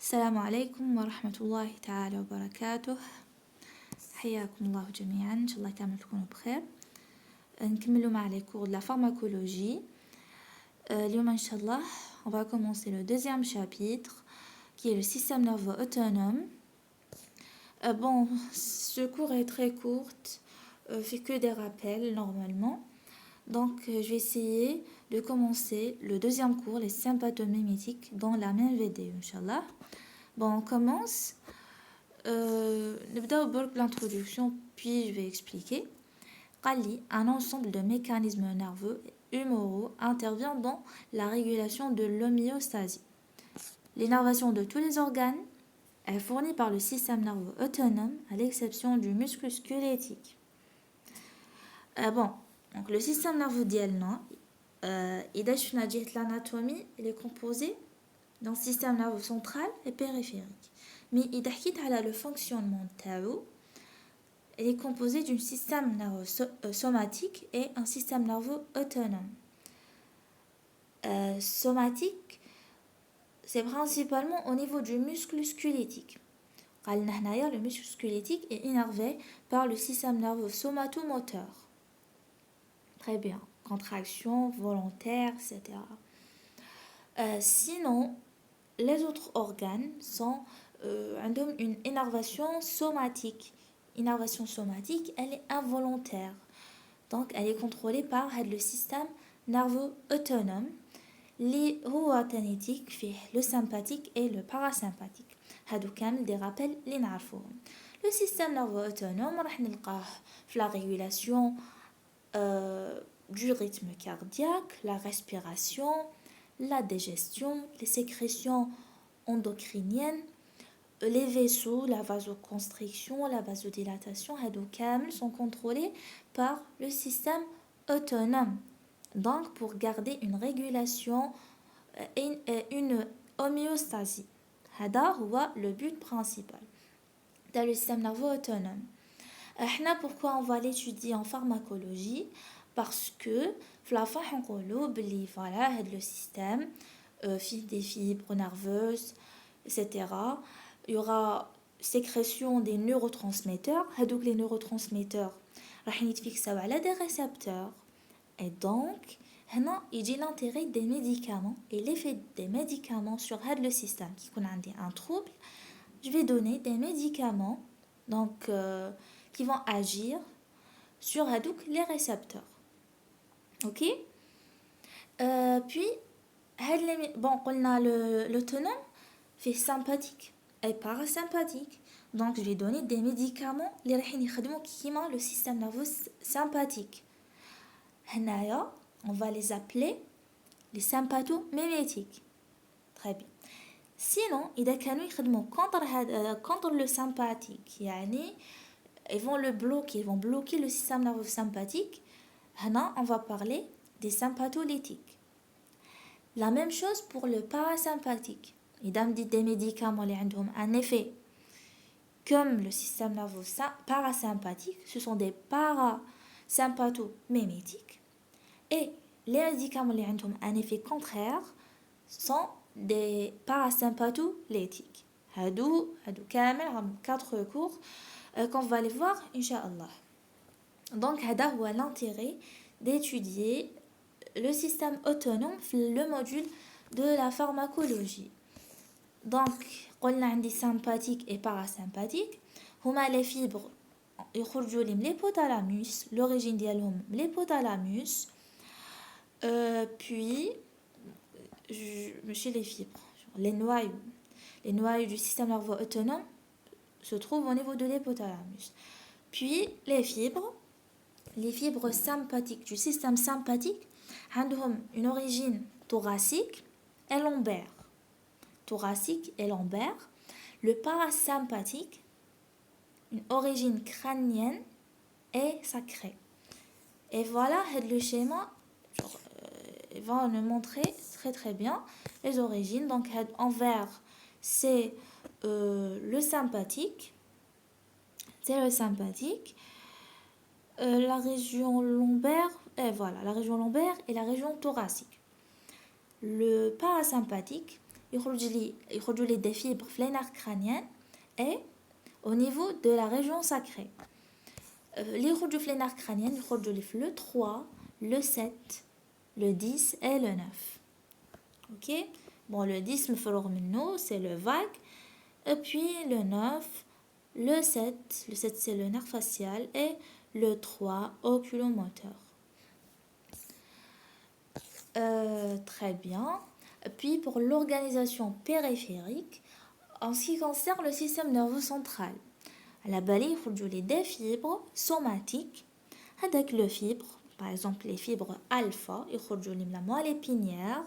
السلام عليكم ورحمة الله تعالى وبركاته. حياكم الله جميعا، إن شاء الله كامل تكونوا بخير. نكملوا مع les cours de la pharmacologie. اليوم إن شاء الله on va commencer le deuxième chapitre qui est le système nerveux autonome. Bon, ce cours est très court, fait que des rappels normalement. Donc je vais essayer de commencer le deuxième cours, les sympathomimétiques, dans la même vidéo, Inch'Allah. Bon, on commence. نبدأ برك l'introduction, puis je vais expliquer. Un ensemble de mécanismes nerveux humoraux intervient dans la régulation de l'homéostasie. L'innervation de tous les organes est fournie par le système nerveux autonome, à l'exception du muscle squelettique. Bon, donc le système nerveux ديالنا إذا شفنا جهة l'anatomie, il est composé d'un système nerveux central et périphérique. Mais إذا حكيت على le fonctionnement تاعو, il est composé d'un système nerveux somatique et un système nerveux autonome. Somatique, c'est principalement au niveau du muscle squelettique. Le muscle squelettique est innervé par le système nerveux somatomoteur. Très bien, contraction volontaire, etc. Sinon, les autres organes sont une innervation somatique. Innervation somatique, elle est involontaire. Donc, elle est contrôlée par le système nerveux autonome. Les هو فيه le sympathique et le parasympathique. هادو كامل des rappels اللي نعرفوهم. Le système nerveux autonome راح نلقاه في la régulation du rythme cardiaque, la respiration, la digestion, les sécrétions endocriniennes, les vaisseaux, la vasoconstriction, la vasodilatation, sont contrôlés par le système autonome. Donc, pour garder une régulation et une homéostasie. C'est le but principal dans le système nerveux autonome. Pourquoi on va l'étudier en pharmacologie? Parce que la fin on le système des fibres nerveuses, etc. Il y aura sécrétion des neurotransmetteurs. Les neurotransmetteurs sont fixés à des récepteurs. Et donc, il y a l'intérêt des médicaments et l'effet des médicaments sur le système. Qui a un trouble, je vais donner des médicaments donc, qui vont agir sur les récepteurs. Ok? Puis, bon, on a l'autonome fait sympathique et parasympathique. Donc, je vais donner des médicaments qui vont le système nerveux sympathique. On va les appeler les sympathomimétiques. Très bien. Sinon, إذا كانوا يخدموا contre le sympathique, ils vont le bloquer, ils vont bloquer le système nerveux sympathique. On va parler des sympatholytiques. La même chose pour le parasympathique. إذا dit des médicaments qui ont un effet comme le système nerveux parasympathique, ce sont des parasympathomimétiques. Et les médicaments qui ont un effet contraire sont des parasympatholytiques. Hadou kamel 4 cours qu'on va les voir Inch'Allah. Donc hada huwa l'intérêt d'étudier le système autonome le module de la pharmacologie. Donc قلنا عندي sympathique et parasympathique. هما les fibres يخرجوا لهم l'hypothalamus, l'origine ديالهم l'hypothalamus. Puis chez les fibres, les noyaux du système nerveux autonome se trouvent au niveau de l'hypothalamus. Puis les fibres sympathiques du système sympathique ont une origine thoracique et lombaire. Le parasympathique, une origine crânienne et sacrée. Et voilà le schéma. Il va nous montrer très bien les origines. Donc en vert c'est le sympathique. La région lombaire, et voilà, la région lombaire et la région thoracique. Le parasympathique يخرج لي des fibres في les nerfs crâniens et au niveau de la région sacrée. اللي يخرجوا في les nerfs crâniens يخرجوا لي في le 3, le 7, le 10 et le 9. OK. Bon, le 10 مفروغ منه, c'est le vague. Et puis le 9, le 7 c'est le nerf facial et le 3 oculomoteur. Très bien. Et puis pour l'organisation périphérique, en ce qui concerne le système nerveux central, à la balai, il faut jouer des fibres somatiques. Avec le fibre, par exemple les fibres alpha, il faut jouer la moelle épinière.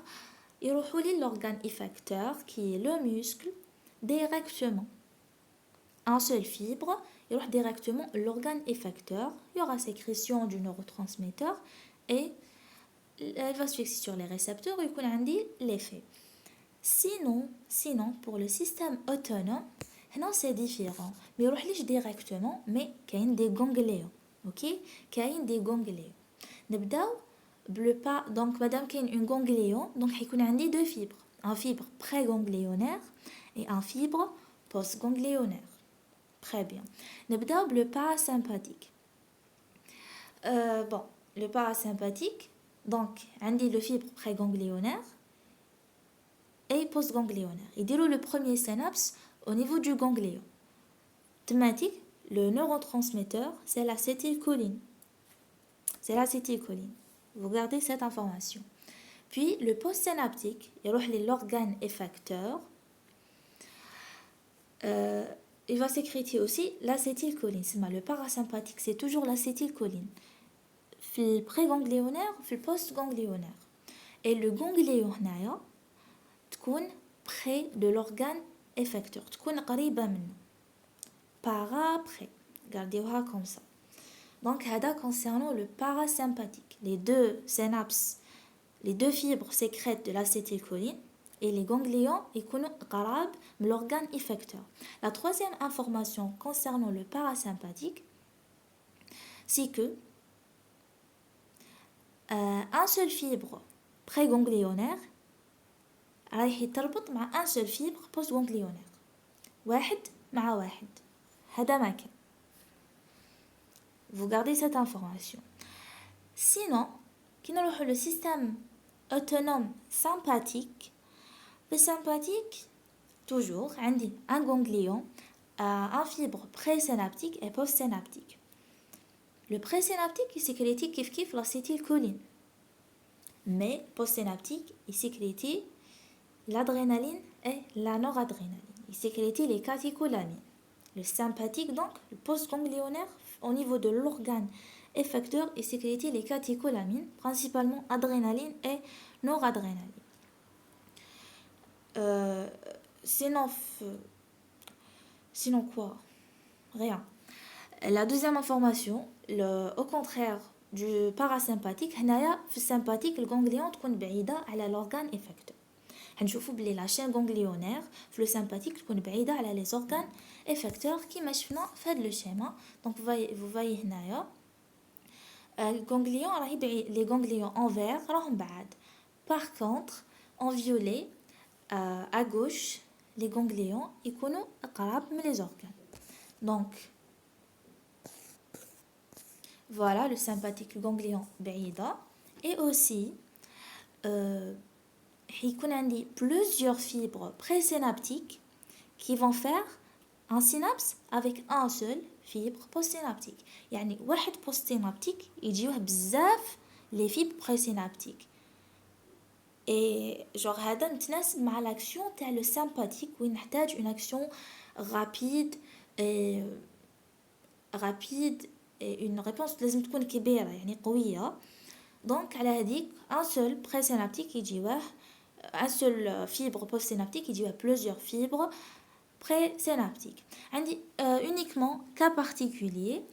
Il faut jouer l'organe effecteur qui est le muscle directement. Un seul fibre, il va directement l'organe effecteur. Il y aura sécrétion du neurotransmetteur et elle va se fixer sur les récepteurs et il y a l'effet. Sinon, pour le système autonome, non, c'est différent. Mais il ne va pas directement, mais il y a des ganglions. Ok? Il y a des ganglions. Donc, madame, il y a une ganglion, donc il y a deux fibres. Un fibre pré-ganglionnaire et un fibre post-ganglionnaire. Très bien. نبداو le parasympathique. Bon, le parasympathique, donc, عندي le fibre pré-ganglionnaire et post-ganglionnaire. Il déroule le premier synapse au niveau du ganglion. Thématique, le neurotransmetteur, c'est l'acétylcholine. C'est l'acétylcholine. Vous gardez cette information. Puis, le post-synaptique, il l'organe effecteur. Il va sécréter aussi l'acétylcholine. Le parasympathique, c'est toujours l'acétylcholine. Le pré-ganglionnaire, le post-ganglionnaire. Et le ganglion, تكون près de l'organe effecteur. تكون قريبة منه. Para-près. Gardez-vous comme ça. Donc, هذا concernant le parasympathique. Les deux synapses, les deux fibres sécrètent de l'acétylcholine. Et les ganglions, ils connaissent قراب من l'organe effecteur. La troisième information concernant le parasympathique, c'est que un seul fibre pré-ganglionnaire رايح يتربط مع un seul fibre post-ganglionnaire. واحد مع واحد. هذا ما كان. Vous gardez cette information. Sinon, كي نروحوا le système autonome sympathique, le sympathique, toujours, un ganglion, un fibre présynaptique et postsynaptique. Le présynaptique, il sécrète kif l'acétylcholine. Mais postsynaptique, il sécrète l'adrénaline et la noradrénaline. Il sécrète les catécholamines. Le sympathique, donc, le postganglionnaire, au niveau de l'organe effecteur, il sécrète les catécholamines, principalement adrénaline et noradrénaline. Sinon quoi? Rien. La deuxième information, au contraire du parasympathique, هنايا في الsympathique الganglion تكون بعيدة على l'organe effecteur. هنشوفوا بلي la chaîne ganglionnaire في le sympathique تكون بعيدة على les organes effecteurs كيما شفنا في هذا le schéma. Donc vous voyez هنايا الganglion راهي بعيد, les ganglions en vert راهم بعاد. Par contre, en violet, à gauche, les ganglions يكونوا أقرب من les organes. Donc voilà le sympathique, le ganglion بعيدة. Et aussi يكون عندي plusieurs fibres présynaptiques qui vont faire un synapse avec un seul fibre postsynaptique. يعني واحد postsynaptique يجيوه بزاف les fibres présynaptiques. Et genre هذا متناسب مع l'action تاع le sympathique وين نحتاج une action rapide et une réponse لازم تكون كبيرة يعني قوية. Donc على هذيك un seul présynaptique يجيوه un seul fibre postsynaptique يجيوه plusieurs fibres présynaptiques. عندي uniquement cas particulier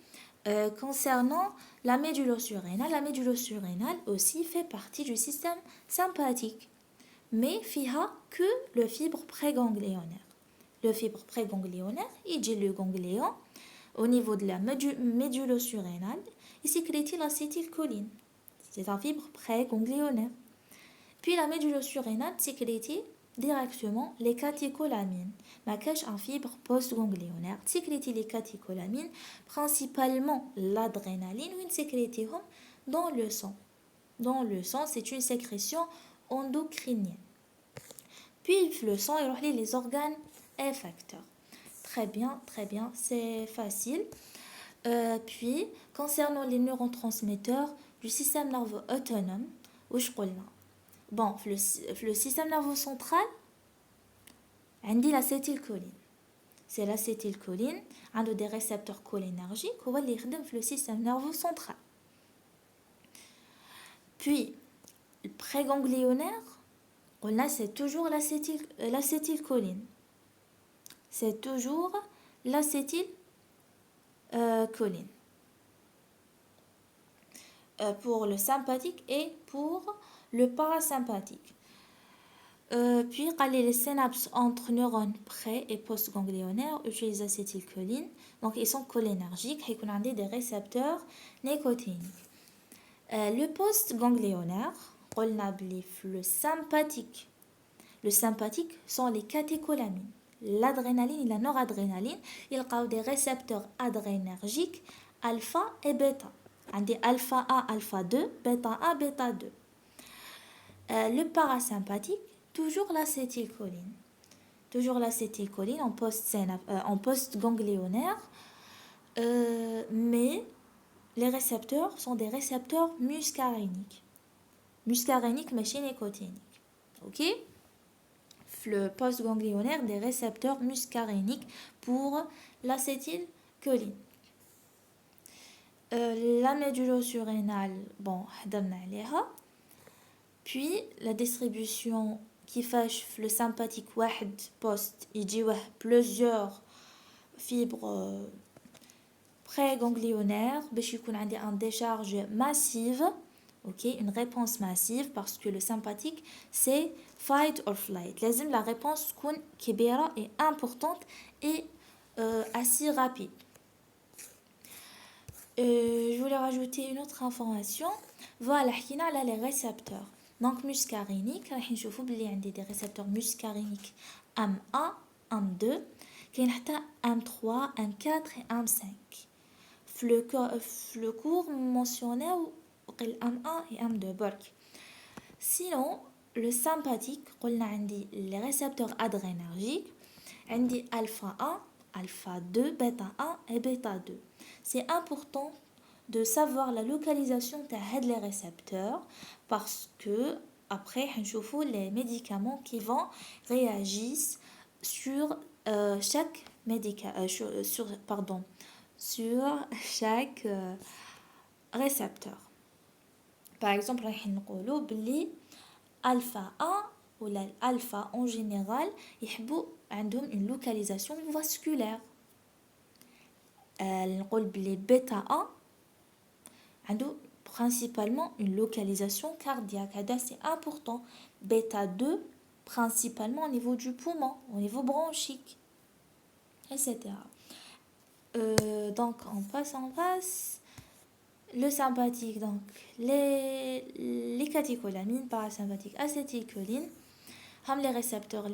concernant la médulo-surrénale. La médulo-surrénale aussi fait partie du système sympathique, mais فيها que le fibre pré-ganglionnaire. Le fibre pré-ganglionnaire, il dit le ganglion au niveau de la médulo-surrénale, il sécrète l'acétylcholine. C'est un fibre pré-ganglionnaire. Puis la médulo-surrénale sécrète directement les catécholamines. Ma cache en fibre post-ganglionnaire. Sécréter les catécholamines, principalement l'adrénaline, ou une sécrétée dans le sang. Dans le sang, c'est une sécrétion endocrinienne. Puis le sang et les organes effecteurs. Très bien, c'est facile. Puis, concernant les neurotransmetteurs du système nerveux autonome, où je crois bon, le système nerveux central, on dit l'acétylcholine. C'est l'acétylcholine, un des récepteurs cholinergiques, on va les dans le système nerveux central. Puis, le préganglionnaire, on a c'est toujours l'acétylcholine. C'est toujours l'acétylcholine. Pour le sympathique et pour le parasympathique. Puis, les synapses entre neurones pré- et post-ganglionnaires utilisent l'acétylcholine. Donc, ils sont cholinergiques et ont des récepteurs nicotiniques. Le post-ganglionnaire, on a le sympathique. Le sympathique sont les catécholamines. L'adrénaline et la noradrénaline, ils ont des récepteurs adrénergiques alpha et bêta. Des alpha A, alpha 2, bêta A, bêta 2. Le parasympathique, toujours l'acétylcholine. Toujours l'acétylcholine en post-ganglionnaire. Mais les récepteurs sont des récepteurs muscaréniques. Muscaréniques, mais chez nicotiniques. Ok? Le post-ganglionnaire, des récepteurs muscaréniques pour l'acétylcholine. La médulo-surrénale, bon, puis la distribution qui fâche le sympathique واحد post il dit plusieurs fibres pré-ganglionnaires باش يكون عندي une décharge massive. Ok, une réponse massive parce que le sympathique c'est fight or flight. La réponse تكون كبيرة et importante et assez rapide. Je voulais rajouter une autre information. Voilà, حكينا على les récepteurs. Donc muscarénique, راح نشوفوا بلي عندي des récepteurs muscaréniques M1, M2, كاين حتى M3, M4 et M5. في le cours mentionné وقيل M1 et M2 برك. Sinon, le sympathique, قلنا عندي les récepteurs adrénergiques, عندي alpha 1, alpha 2, bêta 1 et bêta 2. C'est important de savoir la localisation de les récepteurs parce que après on les médicaments qui vont réagir sur chaque sur chaque récepteur. Par exemple on dit alpha 1 ou l'alpha en général يحبوا عندهم une localisation vasculaire. نقول بلي bêta 1 عنده principalement une localisation cardiaque. C'est important. Bêta 2 principalement au niveau du poumon, au niveau bronchique, etc. Donc on passe le sympathique, donc les catécholamines, parasympathiques, acétylcholine, les récepteurs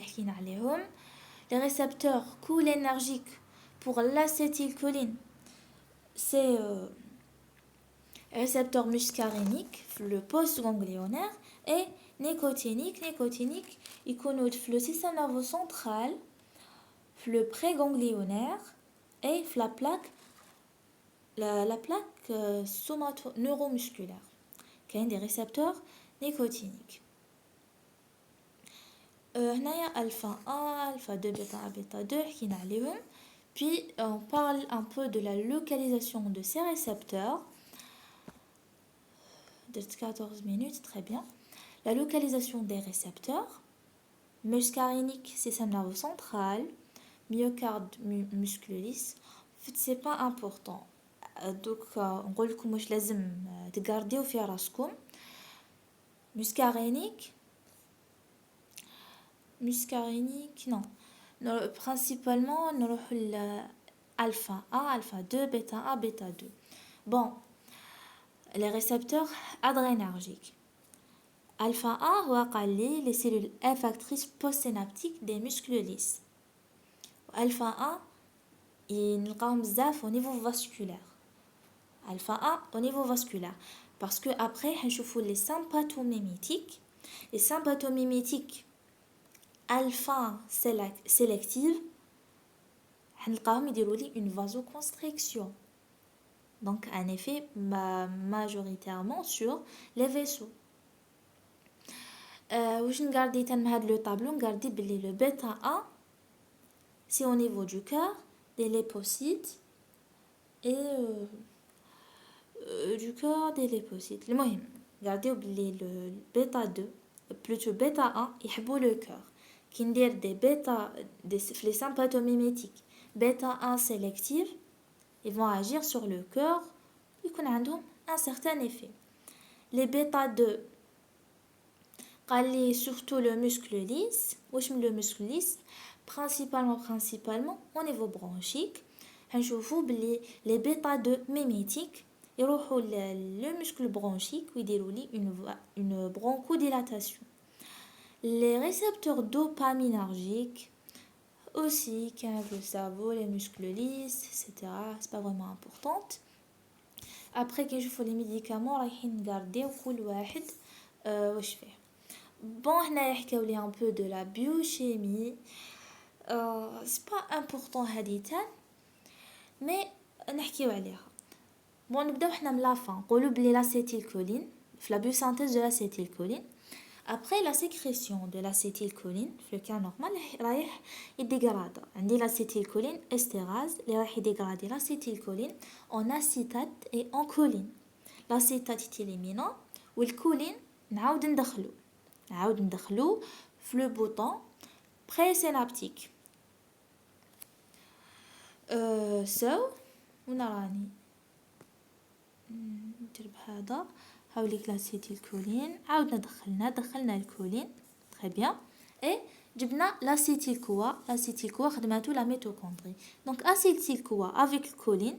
les récepteurs cholinergiques pour l'acétylcholine, c'est récepteur muscarénique, le post-ganglionnaire, et nicotinique, il connaît le système nerveux central, le pré-ganglionnaire et la plaque somato-neuromusculaire, qui a des récepteurs nicotiniques. Alpha 1, alpha 2, bêta 1, bêta 2, puis on parle un peu de la localisation de ces récepteurs. De 14 minutes, très bien. La localisation des récepteurs. Muscarénique, système nerveux central. Myocarde muscularis. En fait, c'est pas important. Donc, on va vous dire que vous garder au fier muscarénique, non. Principalement, nous avons alpha 1, alpha 2, bêta 1, bêta 2. Bon, les récepteurs adrénergiques. Alpha A هو قال لي les cellules effectrices postsynaptiques des muscles lisses. Alpha A نلقاهم بزاف au niveau vasculaire. Alpha A au niveau vasculaire. Parce que après, هنشوفوا les sympathomimétiques. Les sympathomimétiques alpha sélective, هنلقاهم يديروا لي une vasoconstriction. Donc un effet majoritairement sur les vaisseaux. واش نغاردي تن هاد لو طابلو نغاردي بلي le bêta A c'est au niveau du cœur, des lépocytes et du cœur des lépocytes. المهم غارديو بلي le bêta 2 plutôt bêta 1 يحبوا le cœur. Qui ندير des bêta les sympathomimétiques bêta 1 sélective, ils vont agir sur le cœur, يكون عندهم un certain effet. Les bêta 2 قال لي surtout le muscle lisse. واش من le muscle lisse principalement au niveau bronchique. هنشوفوا بلي les bêta 2 mimétiques يروحوا le muscle bronchique ويديروا لي une bronchodilatation. Les récepteurs dopaminergiques aussi, qui ont le cerveau, les muscles lisses, etc. C'est pas vraiment important. Après, quand je fais les médicaments, رايحين نغارديو كل واحد واش فيه. Bon, هنا يحكيو لي un peu de la biochimie. C'est pas important هاديتان mais نحكيو عليها. Bon, نبداو حنا من la fin. نقولوا بلي l'acétylcholine, في la biosynthèse de l'acétylcholine. Après la sécrétion de l'acétylcholine, le cas normal, رايح يديغرادا. عندي l'acétylcholine estérase اللي رايح يديغرادي l'acétylcholine en acétate et en choline. L'acétate يتيليمينا والcholine نعاود ندخلو في le bouton présynaptique. وين راني ندير بهذا هاوليك l'acétylcholine عاودنا دخلنا الكولين très bien et جبنا l'acétyl-CoA خدماتو la mitochondrie. Donc acétyl-CoA avec le choline,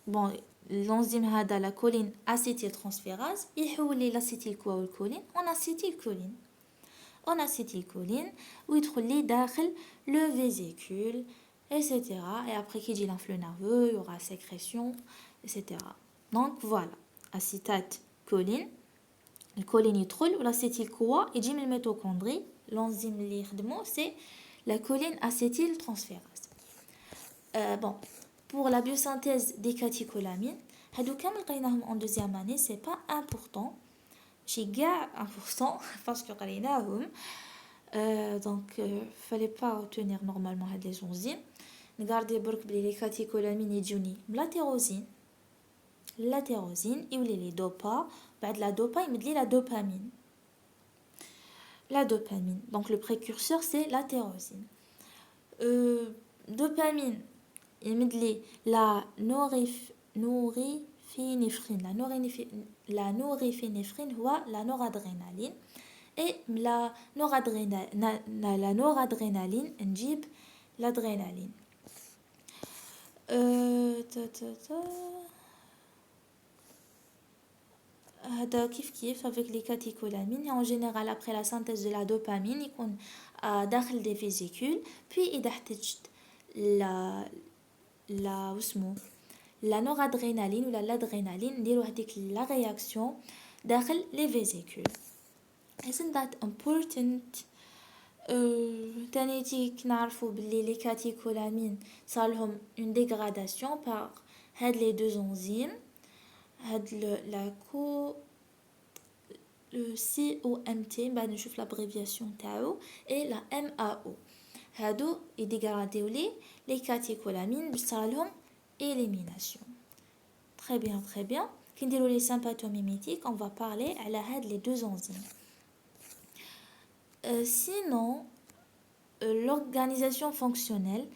bon l'enzyme هذا la choline acétyltransférase يحول لي l'acétyl-CoA والكولين en acétylcholine ويدخل لي داخل le vésicule etc. et après qui dit l'influx nerveux il y aura sécrétion etc. Donc voilà, acétate, choline, le choline يدخل والacétyl-CoA يجي من الميتوكوندري. l'enzyme اللي يخدمو c'est la choline acétyltransférase. Bon, pour la biosynthèse des catécholamines, هادو كامل لقيناهم en deuxième année, c'est pas important, شي كاع important parce que قريناهم. Donc fallait pas retenir normalement هاد les enzymes. نغاردي برك بلي les catécholamines يجوني من la tyrosine يولي لي دوبا. بعد la dopa يمد لي la dopamine. Donc le précurseur c'est la tyrosine. Dopamine يمد لي la norépinéphrine. La norépinéphrine هو la noradrénaline. Et la noradrénaline نجيب l'adrénaline. هذا كيف avec les catécholamines. En général après la synthèse de la dopamine يكون داخل des vésicules puis إذا احتجت la noradrénaline ولا l'adrénaline نديرو هذيك la réaction داخل les vésicules. Isn't that important? تانيتيك نعرفو بلي les catécholamines صارلهم une dégradation par هاد les deux enzymes. هاد le COMT بعد نشوف l'abréviation تاعو et la MAO. هادو يديغراديو les catécholamines باش صرالهم élimination. Très bien. كي نديرو les sympathomimétiques on va parler على هاد les deux enzymes. Sinon l'organisation fonctionnelle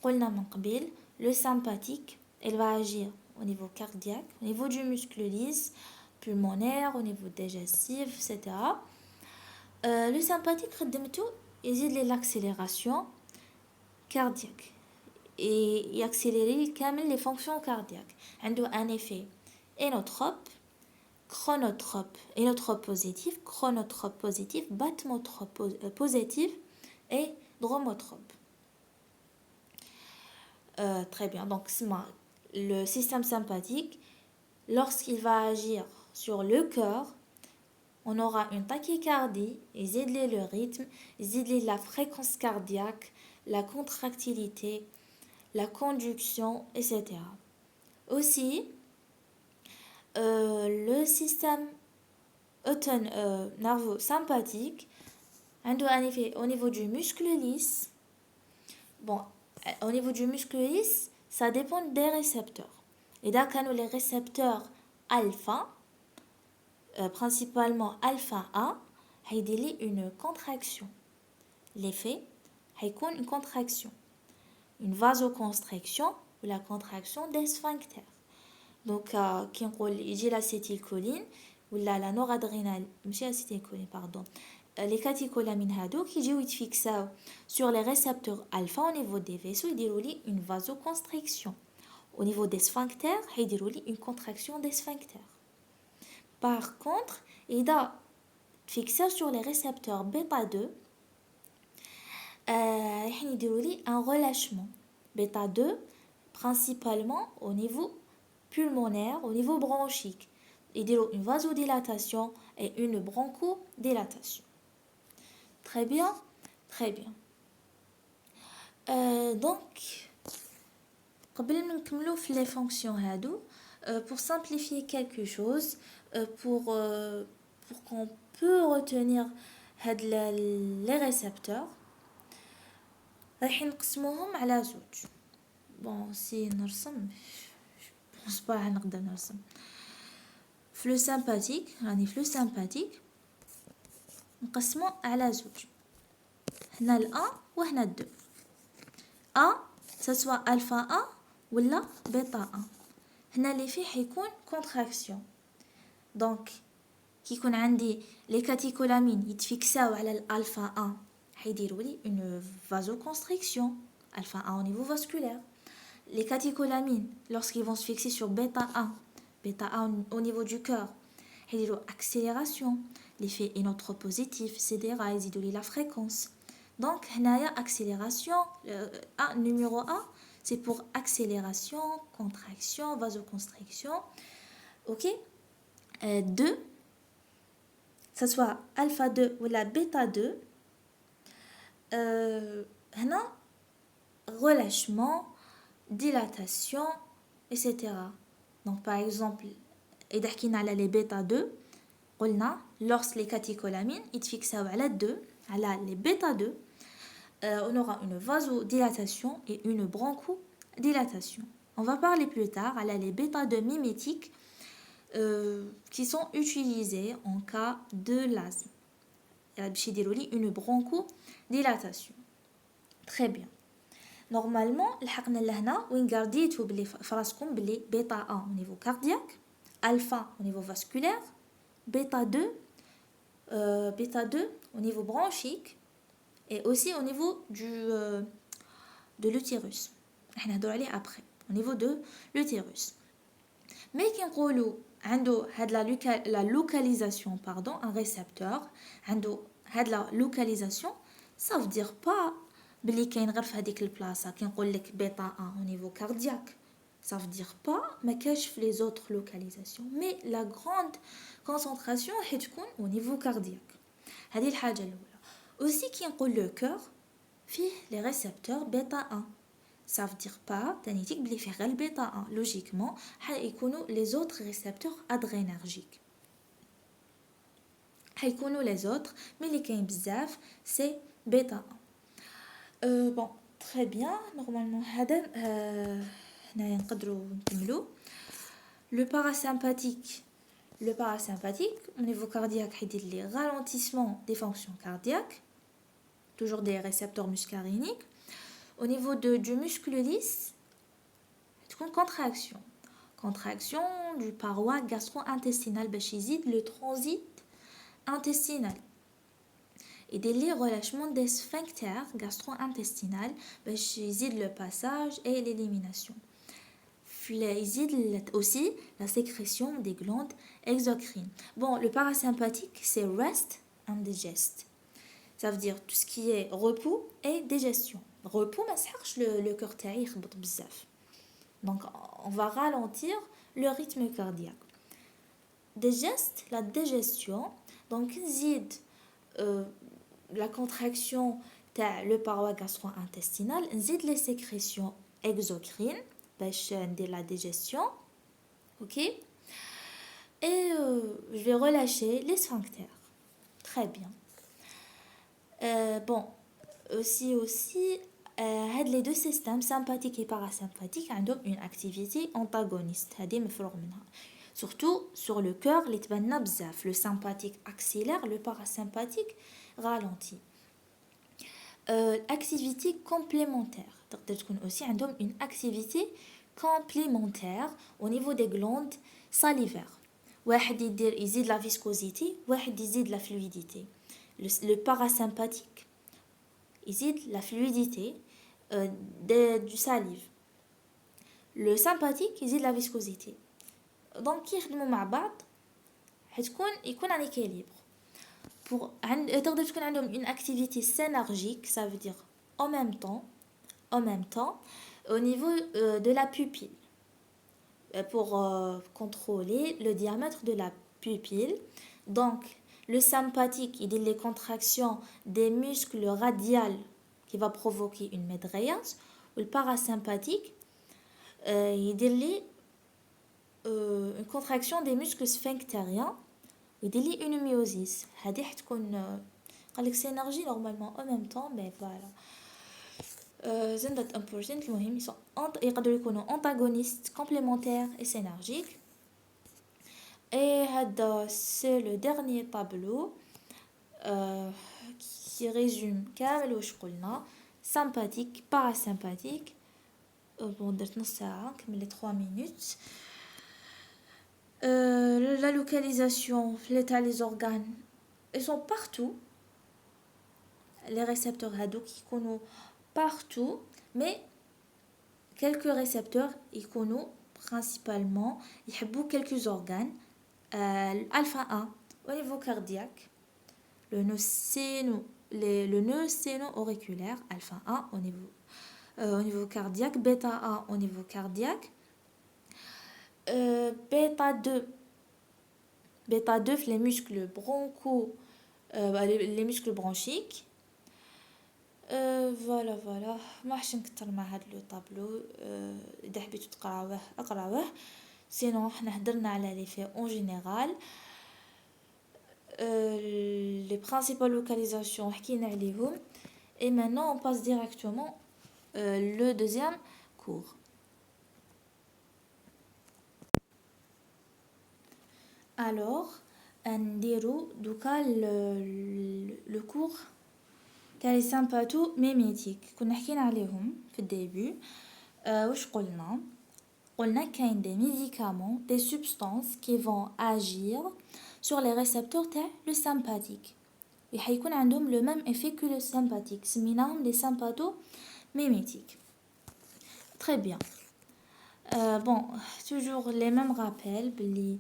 قلنا من قبل le sympathique elle va agir au niveau cardiaque, au niveau du muscle lisse, pulmonaire, au niveau digestif, etc. Le sympathique خدمته يزيد لي l'accélération cardiaque et accélérer كامل les fonctions cardiaques. عنده un effet énotrope inotrope positif, bathmotrope positif et dromotrope. Très bien, donc le système sympathique, lorsqu'il va agir sur le cœur, on aura une tachycardie, le rythme, la fréquence cardiaque, la contractilité, la conduction, etc. Aussi, le système nerveux sympathique a un effet au niveau du muscle lisse. Bon, au niveau du muscle lisse, ça dépend des récepteurs. Et là, quand les récepteurs alpha, principalement alpha A, il une contraction. L'effet, c'est une contraction, une vasoconstriction ou la contraction des sphincters. Donc, qui dit l'acétylcholine ou la noradrénaline, pardon. Les catécholamines qui fixent sur les récepteurs alpha au niveau des vaisseaux, ils déroulent une vasoconstriction. Au niveau des sphincters, ils déroulent une contraction des sphincters. Par contre, il a fixé sur les récepteurs bêta 2, il déroule un relâchement. Bêta 2, principalement au niveau pulmonaire, au niveau bronchique. Il déroule une vasodilatation et une bronchodilatation. Très bien, très bien. Donc, قبل ما نكملوا في les fonctions هادو, pour simplifier quelque chose, pour qu'on peut retenir les récepteurs, راح نقسموهم على زوج. Bon, si نرسم, je pense pas نقدر نرسم. Flux sympathique, يعني flux sympathique, نقسمه على زوج. هنا ال A وهنا ال 2. A, ça soit alpha A ولا bêta A. هنا اللي فيه حيكون contraction. Donc, كي يكون عندي les catécholamines يتفكساو على الالفا A, حيديروا لي une vasoconstriction. Alpha A au niveau vasculaire. Les catécholamines, lorsqu'ils vont se fixer sur bêta A au niveau du cœur, il y a accélération, l'effet inotrope positif, etc. Il y a la fréquence. Donc, il y a accélération. Numéro 1, c'est pour accélération, contraction, vasoconstriction. Ok. 2, ça soit alpha 2 ou la bêta 2. Relâchement, dilatation, etc. Donc, par exemple, إذا حكينا على les bêta 2, قلنا lorsque les catécholamines يتفكساو على 2, على les bêta 2, on aura une vasodilatation et une bronchodilatation. On va parler plus tard à les bêta 2 mimétiques qui sont utilisés en cas de l'asthme. Une bronchodilatation. Très bien. Normalement, لحقنا لهنا وين قرديتو بلي فراسكم بلي بيتا A au niveau cardiaque, alpha au niveau vasculaire, bêta 2 au niveau bronchique et aussi au niveau de l'utérus. On va aller après au niveau de l'utérus. Mais qui نقولوا عنده هاد la localisation, pardon, un récepteur عنده هاد la localisation, ça veut dire pas بلي كاين غير في هذيك البلاصه. كي نقول لك بيتا A au niveau cardiaque, ça veut dire pas ما كاش في les autres localisations, mais la grande concentration هي تكون au niveau cardiaque. هذه الحاجه الاولى. aussi كي نقول le cœur فيه les récepteurs bêta 1, ça veut dire pas تانيتيك بلي فيه غير البيتا 1. logiquement حيكونوا les autres récepteurs adrénergiques, حيكونوا les autres, mais اللي كاين بزاف c'est bêta 1. Bon, très bien. Normalement, le parasympathique au niveau cardiaque, il y a le ralentissement des fonctions cardiaques, toujours des récepteurs muscariniques. Au niveau du muscle lisse, une contraction du paroi gastro-intestinal, le transit intestinal. Et des relâchements des sphincters gastro-intestinal, le passage et l'élimination. يزيد aussi la sécrétion des glandes exocrines. Bon, le parasympathique, c'est rest and digest. Ça veut dire tout ce qui est repos et digestion. Repos, ما سحقش le cœur تاعي يخبط بزاف. Donc, on va ralentir le rythme cardiaque. Digest, la digestion. Donc, نزيد la contraction تاع le paroi gastro-intestinal, نزيد les sécrétions exocrines باش ندير la digestion. OK? Et je vais relâcher les sphincters. Très bien. Bon, aussi les deux systèmes sympathique et parasympathique ont une activité antagoniste. Surtout sur le cœur, le sympathique accélère, le parasympathique ralentit. Activité complémentaire. Aussi une activité complémentaire au niveau des glandes salivaires. واحد يزيد la viscosité, واحد يزيد la fluidité. Le parasympathique يزيد la fluidité du salive. Le sympathique يزيد la viscosité. Donc كي يخدموا مع بعض يكون un équilibre. Pour تقدر تكون عندهم une activité synergique, ça veut dire en même temps au niveau de la pupille. Pour contrôler le diamètre de la pupille. Donc, le sympathique, il dit les contractions des muscles radiales qui va provoquer une médrillance. Ou le parasympathique, il dit une contraction des muscles sphinctériens. Il dit une myosis. هذه حتكون قال لك synergie normalement en même temps, mais voilà. زندت important المهم يقدروا يكونوا antagonistes, complémentaires et synergiques. Et c'est le dernier tableau qui résume كامل واش قلنا sympathique, parasympathique. Bon, درت نص ساعة كمل 3 minutes. La localisation, les organes, ils sont partout. Les récepteurs هادو كيكونوا partout, mais quelques récepteurs يكونوا principalement يحبوا quelques organes. Alpha 1 au niveau cardiaque, le nœud séno-auriculaire alpha 1 au niveau cardiaque, bêta 1 au niveau cardiaque, bêta 2 les muscles les muscles bronchiques. Voilà ما حش نكتر مع هذا لو طابلو. اذا حبيتوا تقراوه اقراوه. Sinon حنا هضرنا على les faits en général. Les principales localisations حكينا عليهم. Et maintenant on passe directement le deuxième cours. Alors نديرو دوكا le cours تاع لي سامباتو ميميتيك كنا حكينا عليهم في الديبي. واش قلنا كاين des médicaments, des substances qui vont agir sur les récepteurs تاع le sympathique ويحيكون عندهم le même effet que le sympathique. سميناهم les sympathomimétiques. Très bien. Bon, toujours les mêmes rappels بلي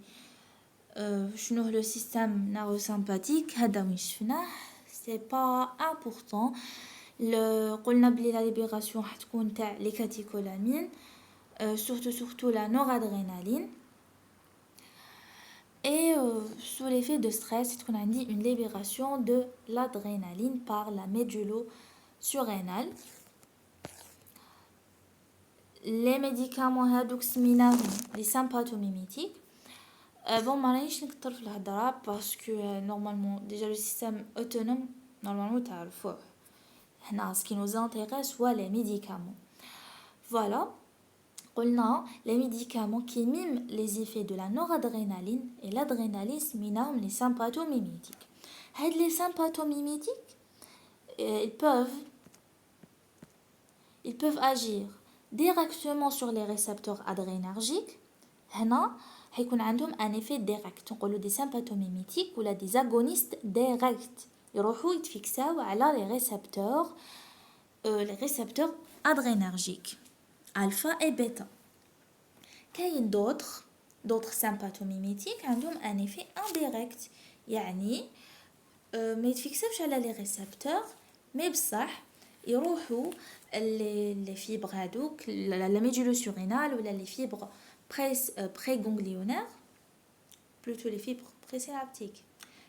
شنو le système nerveux-sympathique هذا وين شفناه. C'est pas important. قلنا بلي la libération حتكون تاع les catécholamines, surtout la noradrénaline. Et sous l'effet de stress تكون عندي une libération de l'adrénaline par la médulo-surrénale. Les médicaments هادوك سميناهم les sympathomimétiques. Bon, ما رانيش نكتر في الهضره باسكو normalement déjà le système autonome normalement تعرفوه. هنا ce qui nous intéresse هو les médicaments. Voilà. قلنا les médicaments qui miment les effets de la noradrénaline et l'adrénaline سميناهم les sympathomimétiques. هاد les sympathomimétiques ils peuvent agir directement sur les récepteurs adrénergiques. هنا حيكون عندهم un effet direct. نقولوا des sympathomimétiques ولا des agonistes directs يروحوا يتفيكساو على les récepteurs adrénergiques alpha et bêta. كاين d'autres sympathomimétiques عندهم un effet indirect يعني ما يتفيكسوش على لي ريسبتور مي بصح يروحوا لي فيبر هادوك لا ميدولو سورينال ولا لي فيبر بري غونغليونير بلوتو لي فيبر بري سينابتيك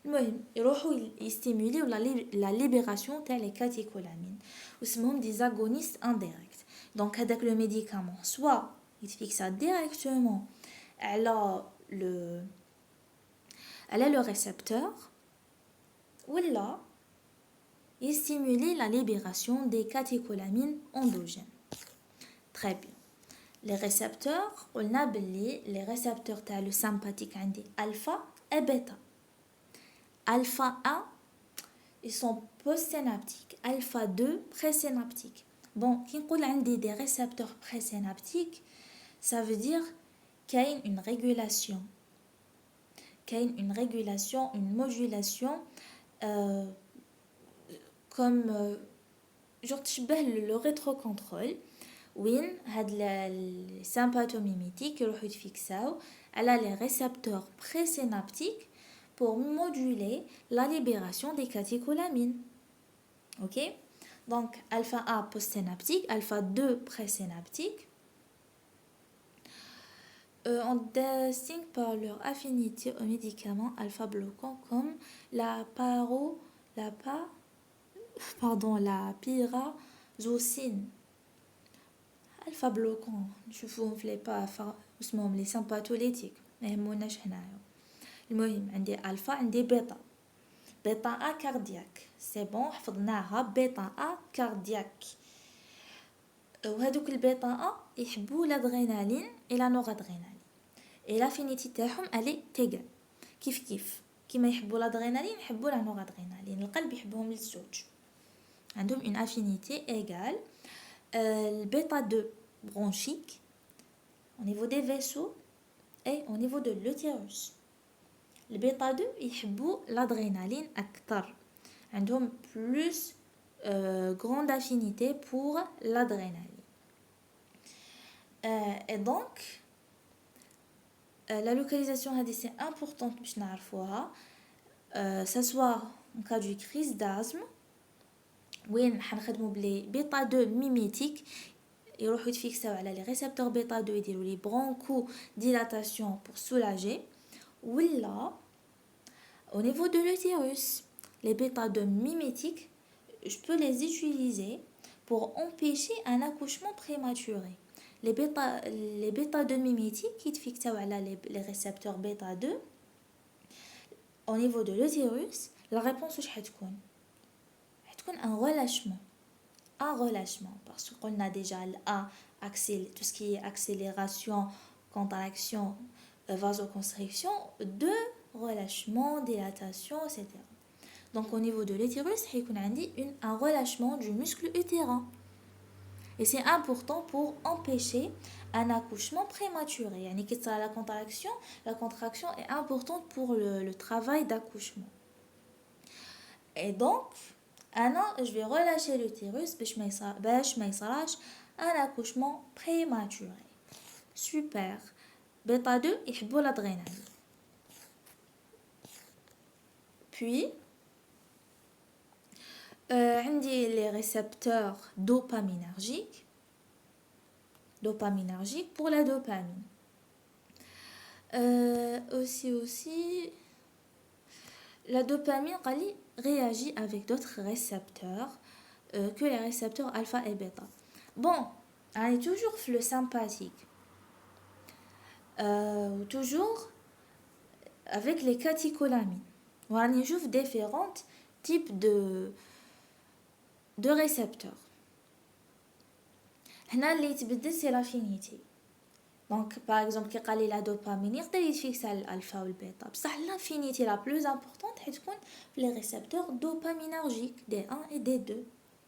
المهم يروحوا يستيموليو لا ليبراسيون تاع لي كاتيكولامين واسمهم دي زاغونيست انديريكت دونك هذاك لو ميديكامون سوا يتفيكسا ديريكتومون على لو ريسبتور ولا يستيمولي la libération des catécholamines endogènes. Très bien. Les récepteurs, on a appelé les récepteurs تاع le sympathique عندي alpha et bêta. Alpha 1, ils sont postsynaptiques. Alpha 2, présynaptiques. Bon, quand on a des récepteurs présynaptiques, ça veut dire qu'il y a une régulation. Qu'il y a une régulation, une modulation comme genre le rétrocontrôle وين هاد les sympathomimétiques يروحوا يتفيكساو على les récepteurs présynaptiques pour moduler la libération des catécholamines. OK? Donc alpha A postsynaptique, alpha 2 présynaptique. On distingue par leur affinité aux médicaments alpha bloquants comme la pyrazocine. Alpha bloquant نشوفوهم في اسمهم لي سامباتوليتيك ما يهموناش هنايا. المهم عندي الفا عندي بيتا ا كاردياك سي بون حفظناها بيتا ا كاردياك وهذوك البيتا ا يحبوا لادرينالين الى نورادرينالين اي لافينيتي تاعهم الي تيغال كيف كيما يحبوا لادرينالين يحبوا لا نورادرينالين القلب يحبهم للزوج عندهم une affinité égale. Le bêta 2 bronchique au niveau des vaisseaux et au niveau de l'utérus. Le bêta 2 يحبوا l'adrénaline أكثر عندهم plus grande affinité pour l'adrénaline. Et donc la localisation هذه c'est importante باش نعرفوها ça soit en cas de crise d'asthme وين حنخدموا بلي بيتا 2 ميميتيك يروحوا يتفيكساو على لي ريسبتور بيتا 2 يديروا لي برونكو ديلاتاسيون pour soulager ولا au niveau de l'utérus les bêta 2 mimétiques je peux les utiliser pour empêcher un accouchement prématuré. Les bêta 2 mimétiques يتفيكساو على les récepteurs bêta 2 au niveau de l'utérus la réponse واش حتكون un relâchement parce qu'on a déjà tout ce qui est accélération, contraction, vasoconstriction, de relâchement, dilatation, etc. Donc au niveau de l'utérus, il y a un relâchement du muscle utérin. Et c'est important pour empêcher un accouchement prématuré. Yani que la contraction est importante pour le travail d'accouchement. Et donc je vais relâcher l'utérus باش ما يصراش un accouchement prématuré. Super. Bêta 2 يحبوا l'adrénaline. Puis عندي les récepteurs dopaminergiques pour la dopamine. Aussi la dopamine réagit avec d'autres récepteurs que les récepteurs alpha et bêta. Bon, on est toujours le sympathique. Toujours avec les catécholamines. On y trouve différents types de récepteurs. هنا اللي يتبدل c'est l'affinité. Donc par exemple كي قال لي la dopamine يقدر يتفيكس على الالفا والبيتا بصح l'affinité la plus importante حتكون في les récepteurs dopaminergiques D1 et D2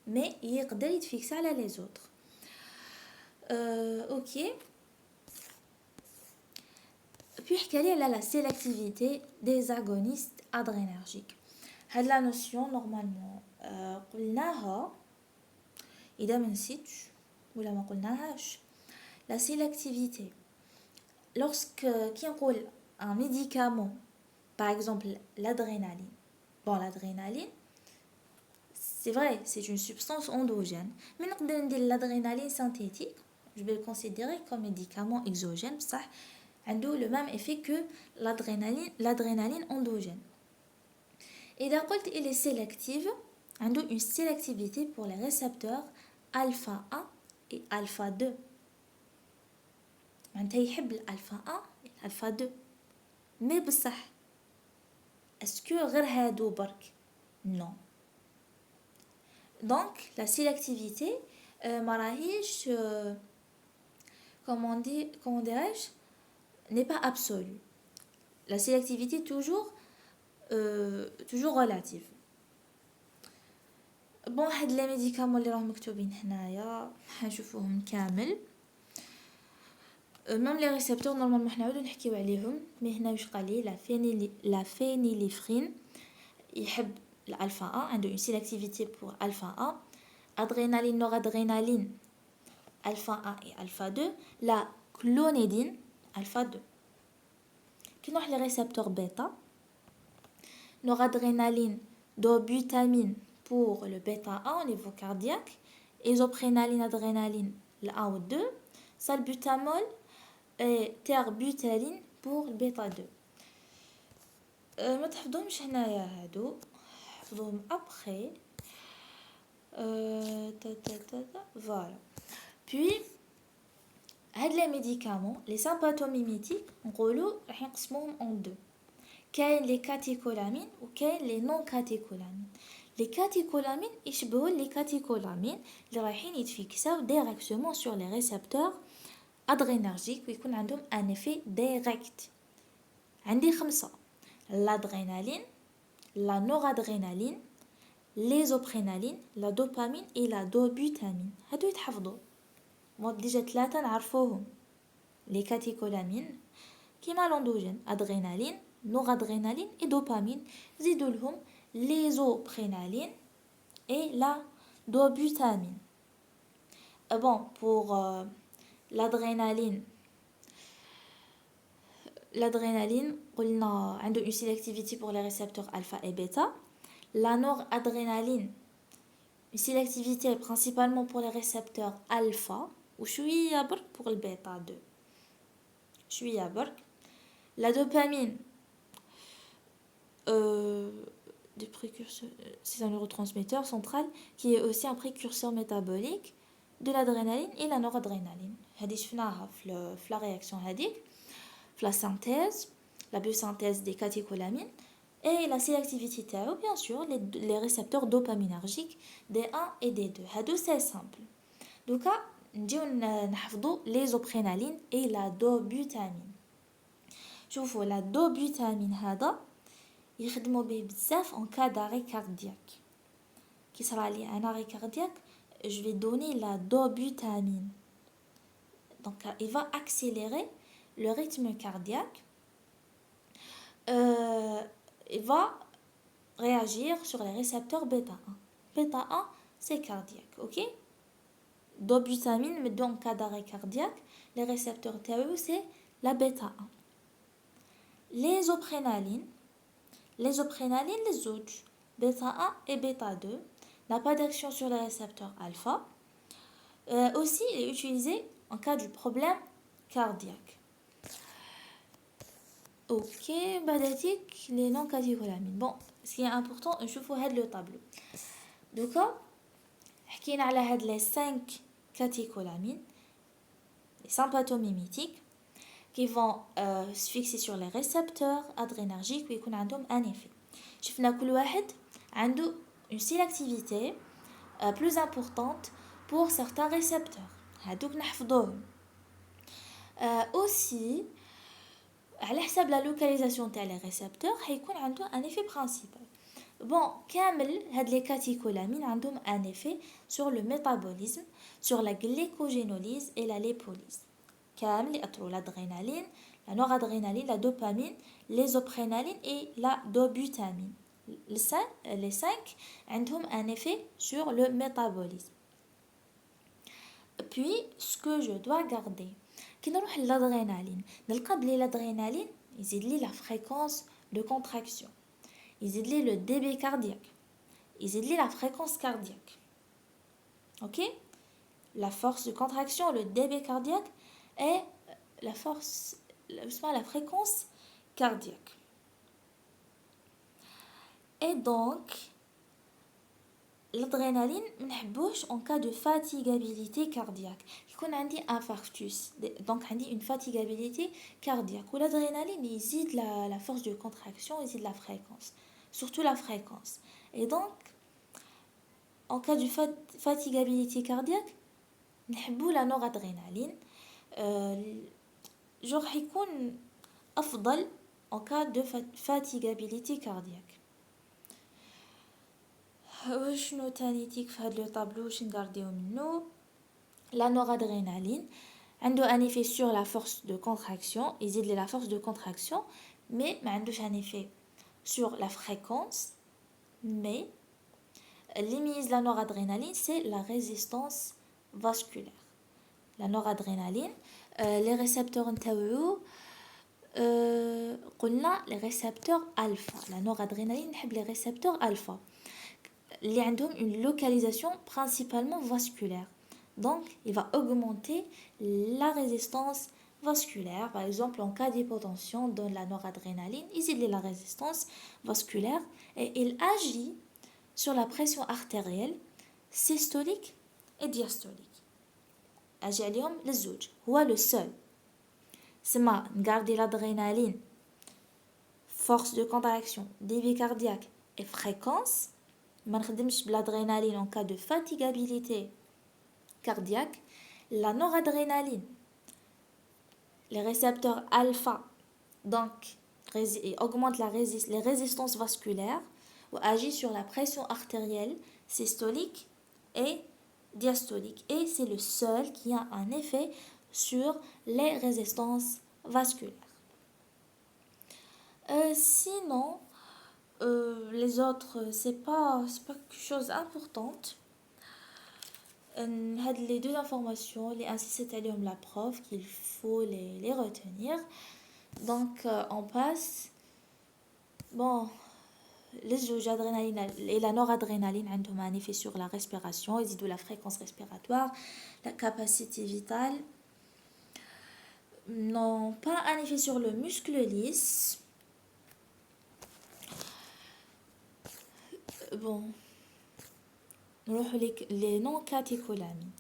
mais يقدر يتفيكس على les autres. OK. Puis حكى لي على la sélectivité des agonistes adrénergiques. هاد la notion normalement قلناها إذا ما نسيتش ولا ما قلناهاش. La sélectivité lorsque qui enroule un médicament, par exemple l'adrénaline. Bon, l'adrénaline, c'est vrai, c'est une substance endogène, mais نقدر ندير l'adrénaline synthétique, je vais le considérer comme médicament exogène, ça a le même effet que l'adrénaline endogène. Et d'un côté, il est sélective, a une sélectivité pour les récepteurs alpha 1 et alpha 2. معناتها يحب الالفا 1 الالفا 2 مي بصح اسكو غير هادو برك non. Donc la sélectivité ما راهيش comment dirais-je n'est pas absolue. La sélectivité toujours relative. بون هاد لي ميديكامون اللي راهم مكتوبين هنايا حنشوفوهم كامل. ميم لي ريسبتور نورمالمون حنعاودو نحكيو عليهم، مي هنا واش قالي لا فينيليفرين يحب الالفا 1 عنده اون سيلكتيفيتي بور الفا 1. ادرينالين نورادرينالين الفا 1 et الفا 2. لا كلونيدين الفا 2. كي نروح لي ريسبتور بيتا noradrénaline, dobutamine pour le bêta 1 au niveau cardiaque, isoprénaline, adrénaline, le 1 ou 2, salbutamol et terbutaline pour le bêta 2. ما تحفظوهمش هنايا هادو، حفظوهم après. Voilà. Puis هاد les médicaments, les sympathomimétiques, نقولوا راح نقسموهم en deux. كاين لي كاتيكولامين وكاين لي نون كاتيكولامين. لي كاتيكولامين يشبهوا لي كاتيكولامين اللي رايحين يتفيكساو ديريكتومون سور لي ريسبتور ادرينرجيك ويكون عندهم ان افي ديريكت. عندي 5: l'adrénaline, la noradrénaline, l'isoprenaline, la dopamine et la dobutamine. هادو يتحفظوا. مو ديجا 3 نعرفوهم. لي كاتيكولامين كيما لوندوجين ادرينالين noradrénaline et dopamine. زيدوا لهم l'isoprenaline et la dobutamine. Bon, pour l'adrénaline, on a une sélectivité pour les récepteurs alpha et bêta. La noradrénaline, une sélectivité principalement pour les récepteurs alpha, ou شوية برك pour le bêta 2. شوية برك. La dopamine, des précurseurs, c'est un neurotransmetteur central qui est aussi un précurseur métabolique de l'adrénaline et la noradrénaline. هذه شفناها في la réaction هذيك في la synthèse, la biosynthèse des catécholamines et la sélectivité تاعو bien sûr les récepteurs dopaminergiques D1 et D2. هادو c'est simple. دوكا نجيو نحفظوا l'isoprenaline et la dobutamine. شوفوا la dobutamine هذا يخدموا به بزاف en cas d'arrêt cardiaque. كي صرا لي un arrêt cardiaque, je vais donner la dobutamine. Donc il va accélérer le rythme cardiaque. Il va réagir sur les récepteurs bêta 1. Bêta 1 c'est cardiaque, OK? Dobutamine mais dans cas d'arrêt cardiaque, les récepteurs TAE c'est la bêta 1. L'isoprenaline, les autres, bêta 1 et bêta 2, n'a pas d'action sur les récepteurs alpha. Aussi, il est utilisé en cas du problème cardiaque. Ok, badatik, les non-catécholamines. Bon, ce qui est important, je vous le tableau. Donc, حكينا على هاد les 5 catécholamines, les sympathomimétiques, qui vont se fixer sur les récepteurs adrénergiques ويكون عندهم un effet. شفنا كل واحد عنده une sélectivité plus importante pour certains récepteurs. هادوك نحفظوهم. Aussi على حسب la localisation تاع les récepteurs حيكون عنده un effet principal. Bon, كامل هاد les catécholamines عندهم un effet sur le métabolisme, sur la glycogénolyse et la lipolyse. كامل يأثروا l'adrénaline, la noradrénaline, la dopamine, l'isoprenaline et la dobutamine. Les 5 عندهم un effet sur le métabolisme. Puis, ce que je dois garder, كي نروح للادرينالين نلقى بلي l'adrénaline يزيد لي la fréquence de contraction, يزيد لي le débit cardiaque, يزيد لي la fréquence cardiaque. OK, la force de contraction, le débit cardiaque et la force, la fréquence cardiaque. Et donc l'adrénaline منحبوش en cas de fatigabilité cardiaque. يكون عندي infarctus, donc عندي une fatigabilité cardiaque. L'adrénaline يزيد la force de contraction, يزيد la fréquence, surtout la fréquence. Et donc en cas de fatigabilité cardiaque نحبو la noradrénaline. genre يكون أفضل en cas de fatigabilité cardiaque. شنو تاني تيك في هاد لو طابلو واش نغارديو منو؟ la noradrénaline عنده un effet sur la force de contraction, يزيد لي la force de contraction, mais ما عندوش un effet sur la fréquence. mais اللي يميز la noradrénaline c'est la résistance vasculaire. la noradrénaline les récepteurs نتاوعو قلنا les récepteurs alpha. la noradrénaline نحب les récepteurs alpha اللي عندهم une localisation principalement vasculaire. Donc, il va augmenter la résistance vasculaire. Par exemple, en cas d'hypotension, donne la noradrénaline, il aide la résistance vasculaire et il agit sur la pression artérielle systolique et diastolique. agit عليهم للزوج. هو le seul. سما نغاردي l'adrénaline, force de contraction, débit cardiaque et fréquence. ما نخدمش بالادرينالين en cas de fatigabilité cardiaque. la noradrénaline, les récepteurs alpha, donc augmente les résistances vasculaires ou agit sur la pression artérielle systolique et diastolique, et c'est le seul qui a un effet sur les résistances vasculaires. Sinon les autres c'est pas quelque chose d'importante. Les deux informations les insiste عليهم la prof qu'il faut les retenir. donc on passe. bon les adrénaline et la noradrénaline عندهم un effet sur la respiration, يزيدوا la fréquence respiratoire, la capacité vitale. non pas un effet sur le muscle lisse. bon نروحوا les non catécholamines.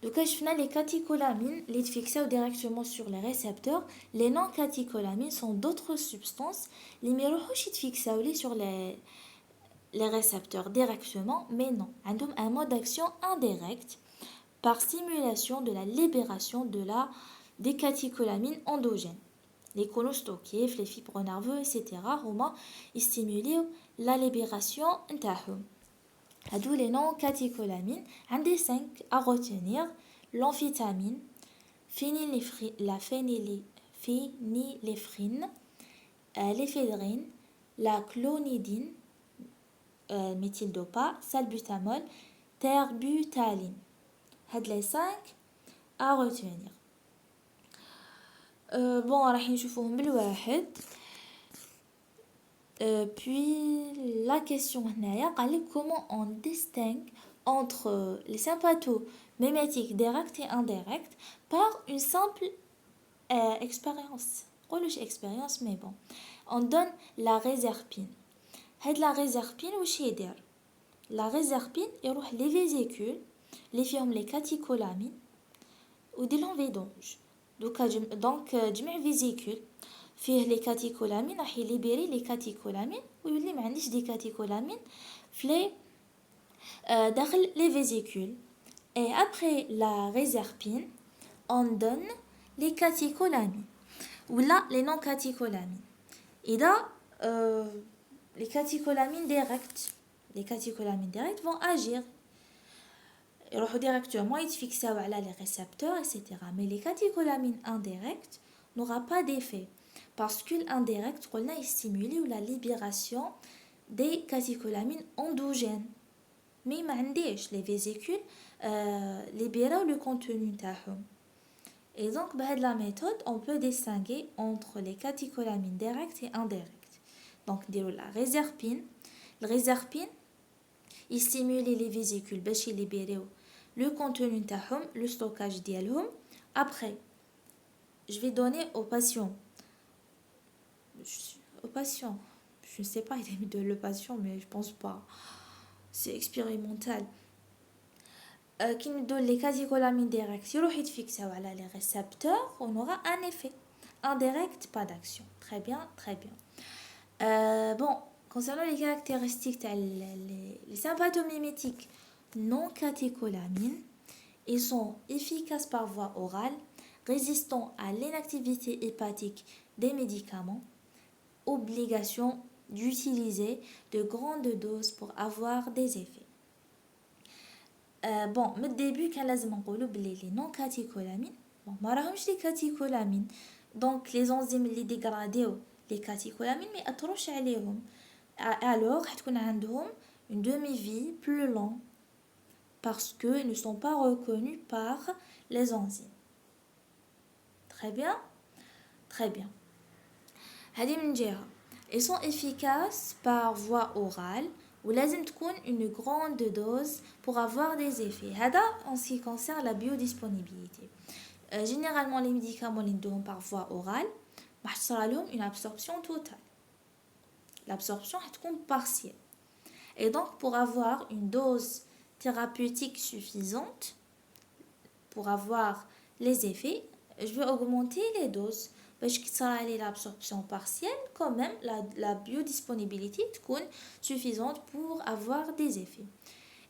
donc شفنا les catécholamines les fixaient directement sur les récepteurs. les non catécholamines sont d'autres substances اللي ما يروحوش يتفيكساو sur les récepteurs directement, mais non, عندهم un mode d'action indirect par stimulation de la libération des catécholamines endogènes. les colostockies, les fibres nerveuses, etc. هما يستيموليو la libération نتاعهم. هادو les non catécholamines. عندي 5 à retenir: l'amphétamine, la phényléphrine, l'éphédrine, la clonidine, méthyldopa, salbutamol, terbutaline. هاد les 5 à retenir. bon راح نشوفوهم بالواحد. puis la question هنايا قالك comment on distingue entre les sympathomimétiques directs et indirects par une simple expérience. قولوش expérience mais bon. on donne la réserpine. هاد la réserpine واش يدير؟ la réserpine يروح les vésicules اللي فيهم les catécholamines وديرلهم فيدونج. donc جميع فيزيكول فيه لي كاتيكولامين راح يليبيري لي كاتيكولامين ويولي ما عنديش دي كاتيكولامين في داخل لي فيزيكول. et après la réserpine on donne les catécholamines ولا les non catécholamines. إذا les catécholamines directes vont agir, يروحوا directement يتفيكساو على les récepteurs etc. mais les catécholamines indirectes n'aura pas d'effet parce que l'indirect قلنا يستيمولي la libération des catécholamines endogènes. mais ما عنديش les vésicules libéraو le contenu نتاعهم. Et donc, avec la méthode, on peut distinguer entre les catécholamines directes et indirectes. Donc, la réserpine. Le réserpine, il stimule les vésicules باش يليبيريو le contenu تاعهم, le stockage ديالهم. Après, je vais donner aux patients. Je ne sais pas, il est mis de le patient, mais je pense pas. C'est expérimental. Qui nous donne les catécholamines directes, il y fixe les récepteurs, on aura un effet. Indirect, pas d'action. Très bien, très bien. Bon, concernant les caractéristiques, les sympathomimétiques non catécholamines, ils sont efficaces par voie orale, résistants à l'inactivité hépatique des médicaments, obligation d'utiliser de grandes doses pour avoir des effets. Bon, من début كان لازم نقولوا بلي les non catécholamines bon ما راهمش les catécholamines donc les enzymes اللي ديغراديو les catécholamines ما يأثروش عليهم alors حتكون عندهم une demi-vie plus longue parce que ils ne sont pas reconnus par les enzymes. Très bien, très bien. هذه من جهة ils sont efficaces par voie orale ou لازم تكون une grande dose pour avoir des effets. هذا en ce qui concerne la biodisponibilité. Généralement les médicaments اللي ندوهم par voie orale ما حتصرى لهم une absorption totale. L'absorption هتكون partielle. Et donc pour avoir une dose thérapeutique suffisante pour avoir les effets, je vais augmenter les doses. باش كتصرى l'absorption partielle, quand même la biodisponibilité تكون suffisante pour avoir des effets.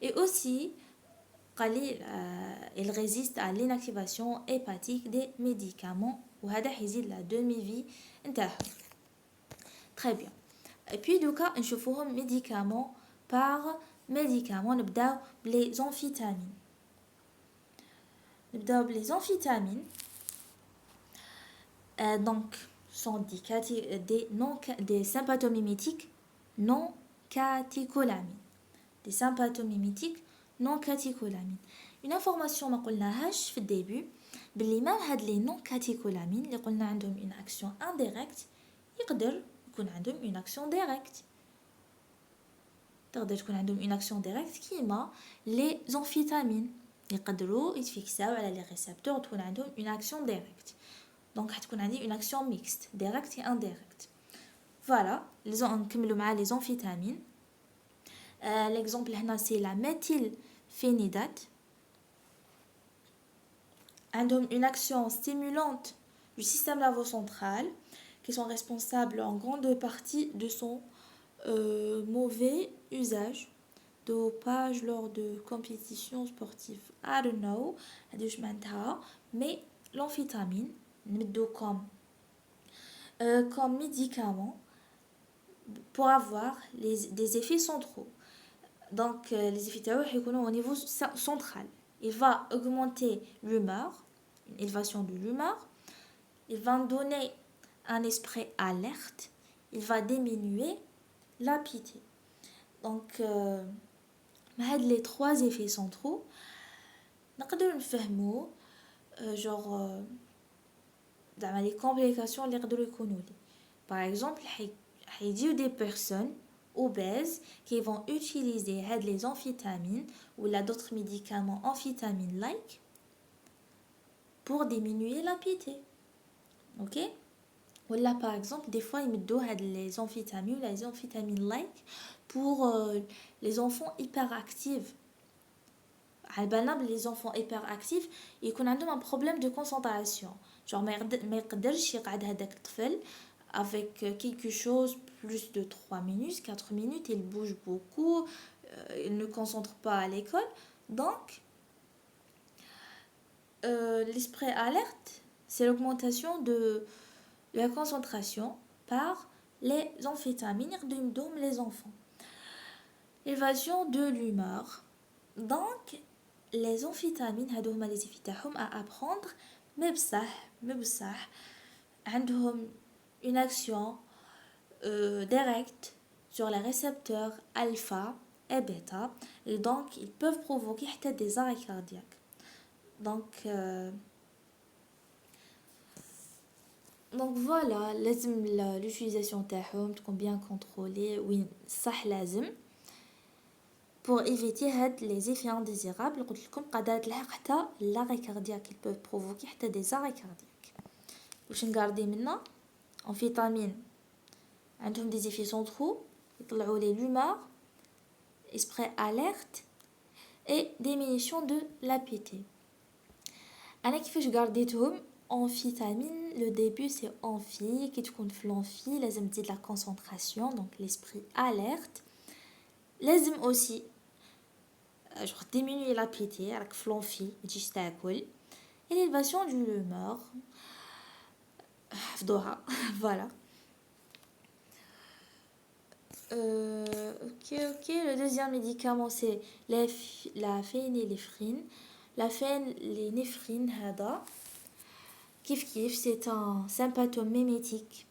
Et aussi il résiste à l'inactivation hépatique des médicaments وهذا حيزيد la demi-vie نتاعهم. Très bien. Et puis دوكا نشوفوهم médicaments par médicaments. نبداو بلي amphétamines. Donc sont des sympathomimétiques non catécholamines. Des sympathomimétiques non catécholamines. Une information ما قلناهاش في الدébut بلي même هاد les non catécholamines اللي قلنا عندهم une action indirecte يقدر يكون عندهم une action directe. تقدر تكون عندهم une action directe كيما les amphétamines يقدروا يتفيكساو على les récepteurs وتكون عندهم une action directe. Donc هتكون عندي une action mixte directe et indirecte. Voilà, نكملوا مع les amphétamines. L'exemple هنا c'est la méthylphénidate. عندهم une action stimulante du système nerveux central qui sont responsables en grande partie de son mauvais usage. Dopage lors de compétitions sportives. I don't know هادوش معناتها mais l'amphétamine نمدو comme médicament pour avoir des effets centraux. Donc les effets au niveau central. Il va augmenter l'humeur, une élévation de l'humeur. Il va donner un esprit alerte. Il va diminuer l'appétit. Donc les trois effets centraux نقدر نفهمو genre les complications اللي يقدروا يكونوا لي. Par exemple حيجيو des personnes obèses qui vont utiliser les amphétamines ou d'autres médicaments amphétamines like pour diminuer l'appétit. OK? Ou là par exemple des fois ils mettent les amphétamines ou les amphétamines like pour les enfants hyperactifs. Les enfants hyperactifs يكون عندهم un problème de concentration. Genre ما يقدرش يقعد هذاك الطفل avec quelque chose plus de 3 minutes, 4 minutes, il bouge beaucoup, il ne concentre pas à l'école. Donc l'esprit alerte, c'est l'augmentation de la concentration par les amphétamines يخدم les enfants. L'évasion de l'humeur. Donc les amphétamines هادو هما les effets تاعهم à apprendre mais بصح عندهم une action directe sur les récepteurs alpha et bêta et donc ils peuvent provoquer des arrêts cardiaques. Donc Donc voilà, لازم l'utilisation تاعهم تكون bien contrôlée وين صح لازم pour éviter هاد les effets indésirables. قلت لكم قادرة تلحق حتى l'arrêt cardiaque, ils peuvent provoquer حتى des arrêts cardiaques. واش نقاردي منا امفيتامين عندهم des effets centraux يطلعوا لي l'humeur, esprit alerte et diminution de l'appétit. انا كيفاش قارديتهم amphétamine, le début c'est amphi, qui تكون في l'amphi لازم تزيد la concentration, donc l'esprit alerte. لازم aussi genre diminuer l'appétit راك في l'amphi تجيش تاكل. Élévation de l'humeur حفظوها voilà. Ok, le deuxième médicament c'est la phényléphrine. La phényléphrine هذا كيف c'est un sympatôme mimétique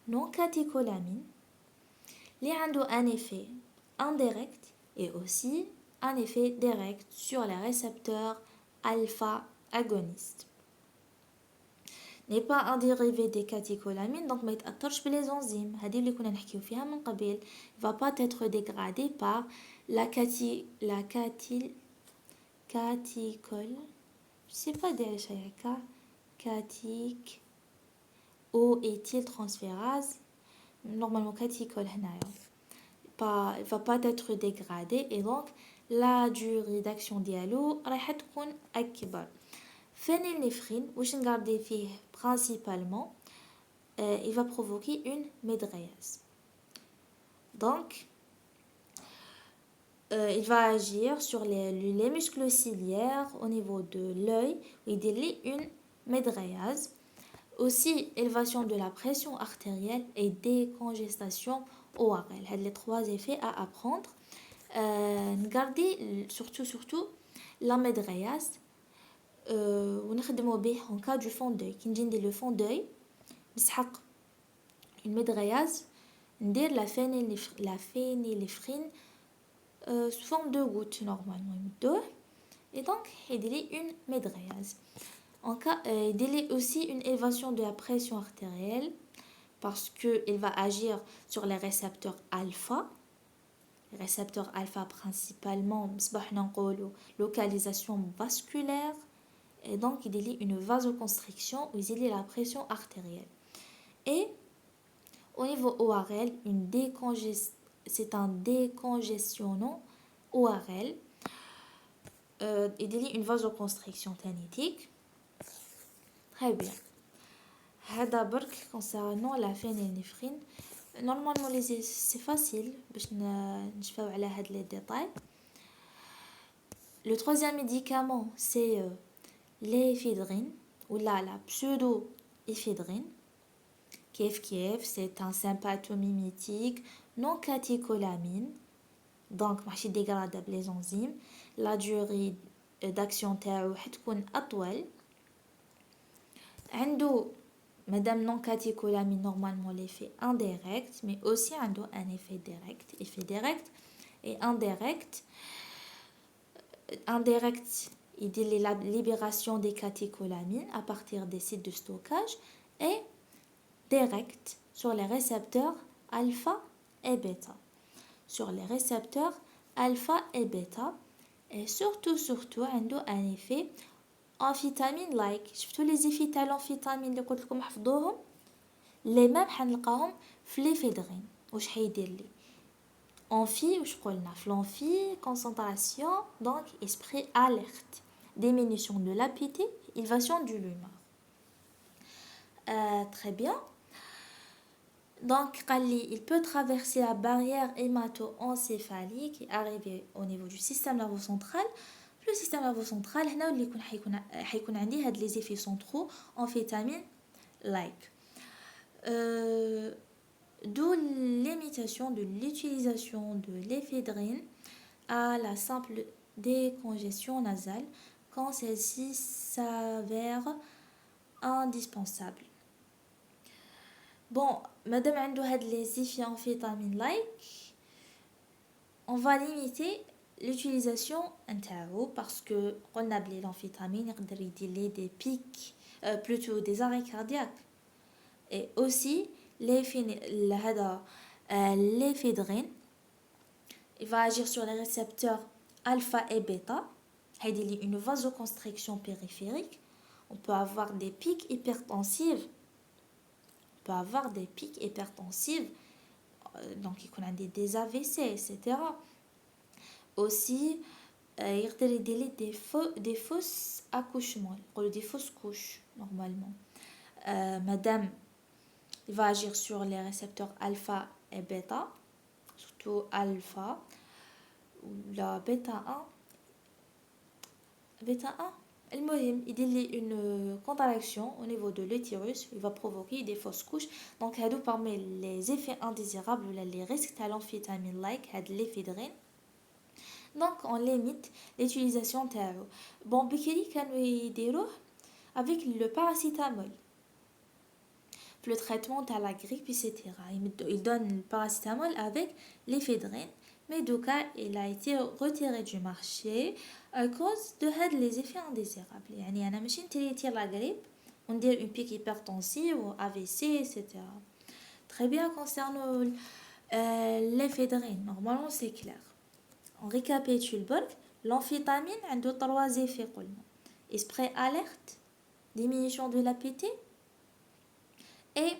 non catécholamine qui a un effet indirect et aussi un effet direct sur les récepteurs alpha agonistes. N'est pas un dérivé des catécholamines, donc ما يتأثرش les enzymes. هذه اللي كنا نحكيو فيها من قبل. Il va pas être dégradé par la catechol. Je sais pas dire ça. Catic ou éthyltransférase. Normalement catéchol هنايا. Il va pas être dégradé et donc la durée d'action ديالو راح تكون أكبر. Phényléphrine, واش نقاردي فيه principalement, il va provoquer une médréase. Donc, il va agir sur les muscles ciliaires au niveau de l'œil, il délie une médréase. Aussi, élévation de la pression artérielle et décongestion ORL. C'est les trois effets à apprendre. Gardez surtout la médréase. ونخدموا به en cas du fond d'œil. كي نجي ندير le fond d'œil نسحق une médréase ندير la phényléphrine sous forme de goutte normalement يمدوه et donc يدير une médréase. En cas يدير aussi une élévation de la pression artérielle parce que il va agir sur les récepteurs alpha. Les récepteurs alpha principalement بصباحنا نقولوا localisation vasculaire. Et donc il délie une vasoconstriction ou il délie la pression artérielle. Et au niveau ORL, c'est un décongestionnant ORL. Il délie une vasoconstriction thénitique. Très bien. هذا برك concernant la phényléphrine. Normalement c'est facile باش نشفاو على هاد les détails. Le troisième médicament c'est l'éphédrine ou la pseudo-éphédrine. Kiev, c'est un sympatôme mimétique non catécholamine. Donc, ماشي dégradable les enzymes. La durée d'action تاعو حتكون أطول. عنده madame non catécholamine normalement l'effet indirect, mais aussi عنده un effet direct et indirect. Indirect, il dit la libération des catécholamines à partir des sites de stockage et direct sur les récepteurs alpha et bêta. Sur les récepteurs alpha et bêta et surtout un effet amphétamine-like. شفتوا les effets تاع l'amphétamine اللي قلت لكم حفظوهم les mêmes حنلقاهم في l'éphédrine. واش حيدير لي amphi واش قلنا في l'amphi concentration donc esprit alerte, diminution de l'appétit, élévation de l'humeur. Très bien. Donc il peut traverser la barrière hémato-encéphalique et arriver au niveau du système nerveux central. Le système nerveux central هنا اللي حيكون عندي هاد les effets centraux amphétamine like. D'où l'imitation de l'utilisation de l'éphédrine à la simple décongestion nasale quand celle-ci s'avère indispensable. Bon, madame عنده هاد les effets amphétamine like, on va limiter l'utilisation نتاعو parce que قلنا بلي l'amphétamine يقدر يدير لي des pics, plutôt des arrêts cardiaques. et aussi l'éphédrine. Il va agir sur les récepteurs alpha et bêta. Il y a une vasoconstriction périphérique. On peut avoir des pics hypertensifs. Donc il y a des AVC, etc. Aussi, il y a des fausses accouchements, des fausses couches, normalement. Madame, il va agir sur les récepteurs alpha et bêta, surtout alpha, ou la bêta 1. Bêta 1, il y a une contraction au niveau de l'utérus, il va provoquer des fausses couches. Donc, parmi les effets indésirables, les risques de l'amphétamine, like l'éphédrine. Donc, on limite l'utilisation de l'eau. Bon, Bikini, avec le paracétamol. Le traitement de la grippe, etc. Il donne le paracétamol avec l'éphédrine. Mais Doka, il a été retiré du marché à cause de les effets indésirables. يعني أنا ماشي نتريتي la grippe, on dit une pique hypertensive ou AVC, etc. Très bien, concernant l'éphédrine, normalement c'est clair. On récapitule, l'amphétamine a 3 effets. Esprit alerte, diminution de l'appétit et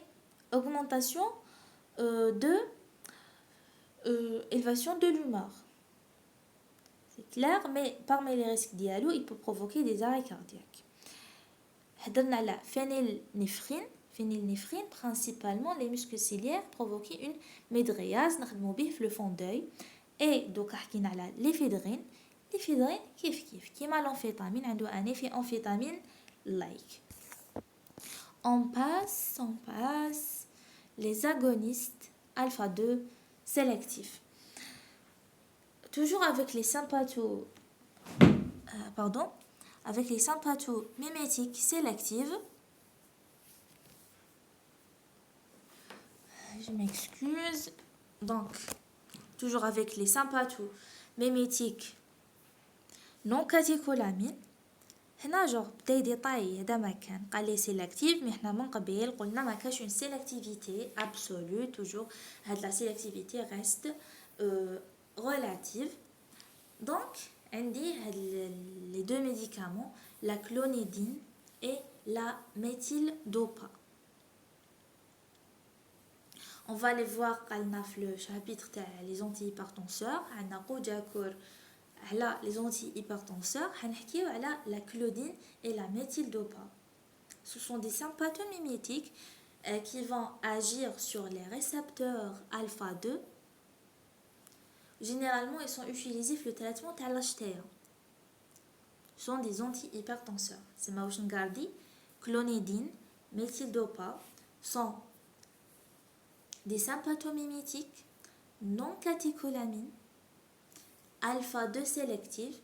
augmentation de élévation de l'humeur. C'est clair, mais parmi les risques d'IALO, il peut provoquer des arrêts cardiaques. La phénylnéphrine, principalement les muscles ciliaires, provoquent une médréase, le fond d'œil. Et donc, l'éphédrine, qui m'a l'amphétamine, a un effet amphétamine-like. On passe les agonistes alpha 2 sélectifs. Toujours avec les sympathomimétiques sélectives. Je m'excuse. Donc, toujours avec les sympathomimétiques non catécholamines. هنا بدا ديطاي هذا ما كان قال لي سيلكتيف مي حنا من قبل قلنا ما كاش اون سيلكتيفيتي ابسولو توجور هاد لا سيلكتيفيتي ريست relative. Donc عندي هاد les deux médicaments, la clonidine et la méthyldopa. On va les voir dans le chapitre les antihypertenseurs. On a d'accord les antihypertenseurs, on a la clonidine et la méthyldopa. Ce sont des sympathomimétiques qui vont agir sur les récepteurs alpha 2. Généralement, ils sont utilisés pour le traitement de l'HTA. Ce sont des antihypertenseurs. C'est Mauchengardi, clonidine, méthyldopa sont des sympathomimétiques non catécholamines alpha 2 sélectifs.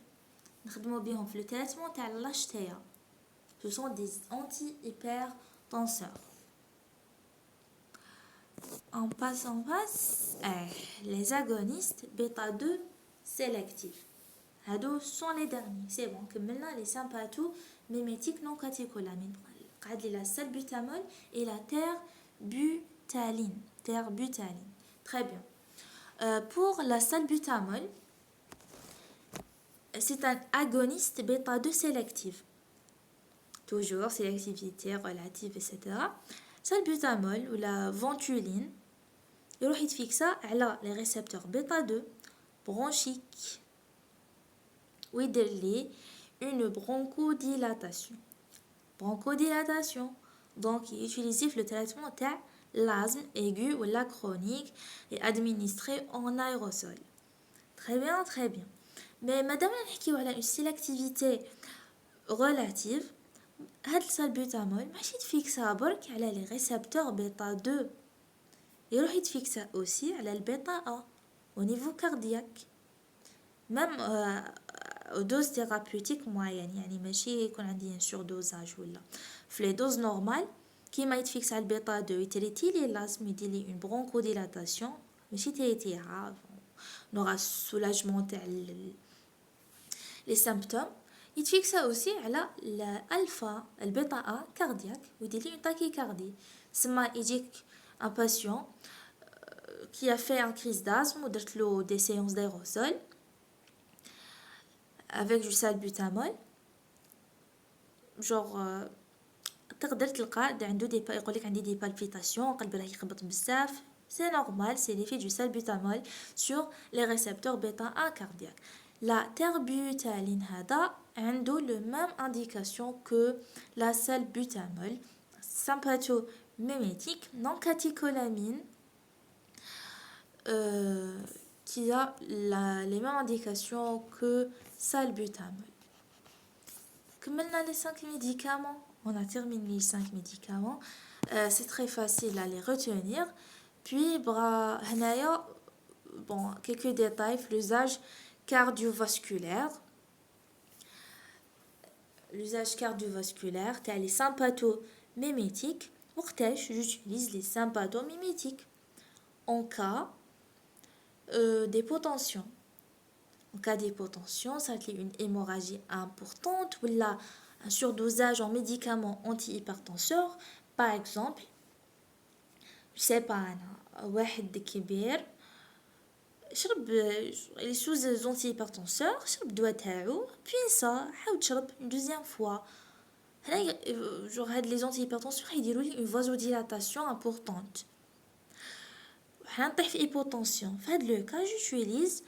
Nous bien le traitement de l'HTA. Ce sont des antihypertenseurs. On passe les agonistes bêta 2 sélectifs. Ces sont les derniers. C'est bon. Maintenant, les sympathomimétiques non catécholamines. La salbutamol et la terbutaline. Très bien. Pour la salbutamol, c'est un agoniste bêta 2 sélectif. Toujours sélectivité relative, etc. Salbutamol ou la ventuline, il va fixer les récepteurs bêta 2 bronchiques. Ou une bronchodilatation. Donc, il utilise le traitement de l'asthme aigu ou la chronique et administré en aérosol. Très bien. Mais madame, on a une sélectivité relative. هاد السالبوتامول ماشي يتفيكسا برك على لي ريسبتور بيتا 2 يروح يتفيكسا اوسي على البيتا ا au niveau cardiaque même دوز ثيرابيوتيك معين يعني ماشي يكون عندي سوردوزاج ولا في لي دوز نورمال كيما يتفيكس على البيتا 2 يتريتي لي لازم يدير لي اون برونكوديلاتاسيون ماشي تريتيها نورا سولاجمون تاع لي سيمبتوم يتفيكسا aussi على الالفا البيتا A cardiaque ويدير لي une tachycardie. سما يجيك un patient qui a fait un crise d'asthme ودرت له des séances d'aérosol avec du salbutamol genre تقدر تلقى عنده دي يقولك عندي دي بالبيتاسيون قلبي راه يخبط بزاف. C'est normal, c'est l'effet du salbutamol sur les récepteurs bêta A cardiaques. La terbutaline هذا عنده le même indication que la salbutamol, sympathomimétique, non catécholamine, qui a les mêmes indications que salbutamol. كملنا les 5 médicaments. On a terminé les 5 médicaments. C'est très facile à les retenir. Puis, bon, quelques détails. L'usage cardiovasculaire. L'usage cardiovasculaire, c'est les sympathomimétiques. J'utilise les sympathomimétiques en cas d'hypotension. En cas d'hypotension, ça fait une hémorragie importante ou là, un surdosage en médicaments antihypertenseurs. Par exemple, je sais pas, واحد كبير شرب les antihypertenseurs شرب دواء تاعو puis ça عاود شرب une deuxième fois. هنا genre هاد les antihypertenseurs يديروا لي une vasodilatation importante. وحنا نطيح في hypotension. في هاد لو cas j'utilise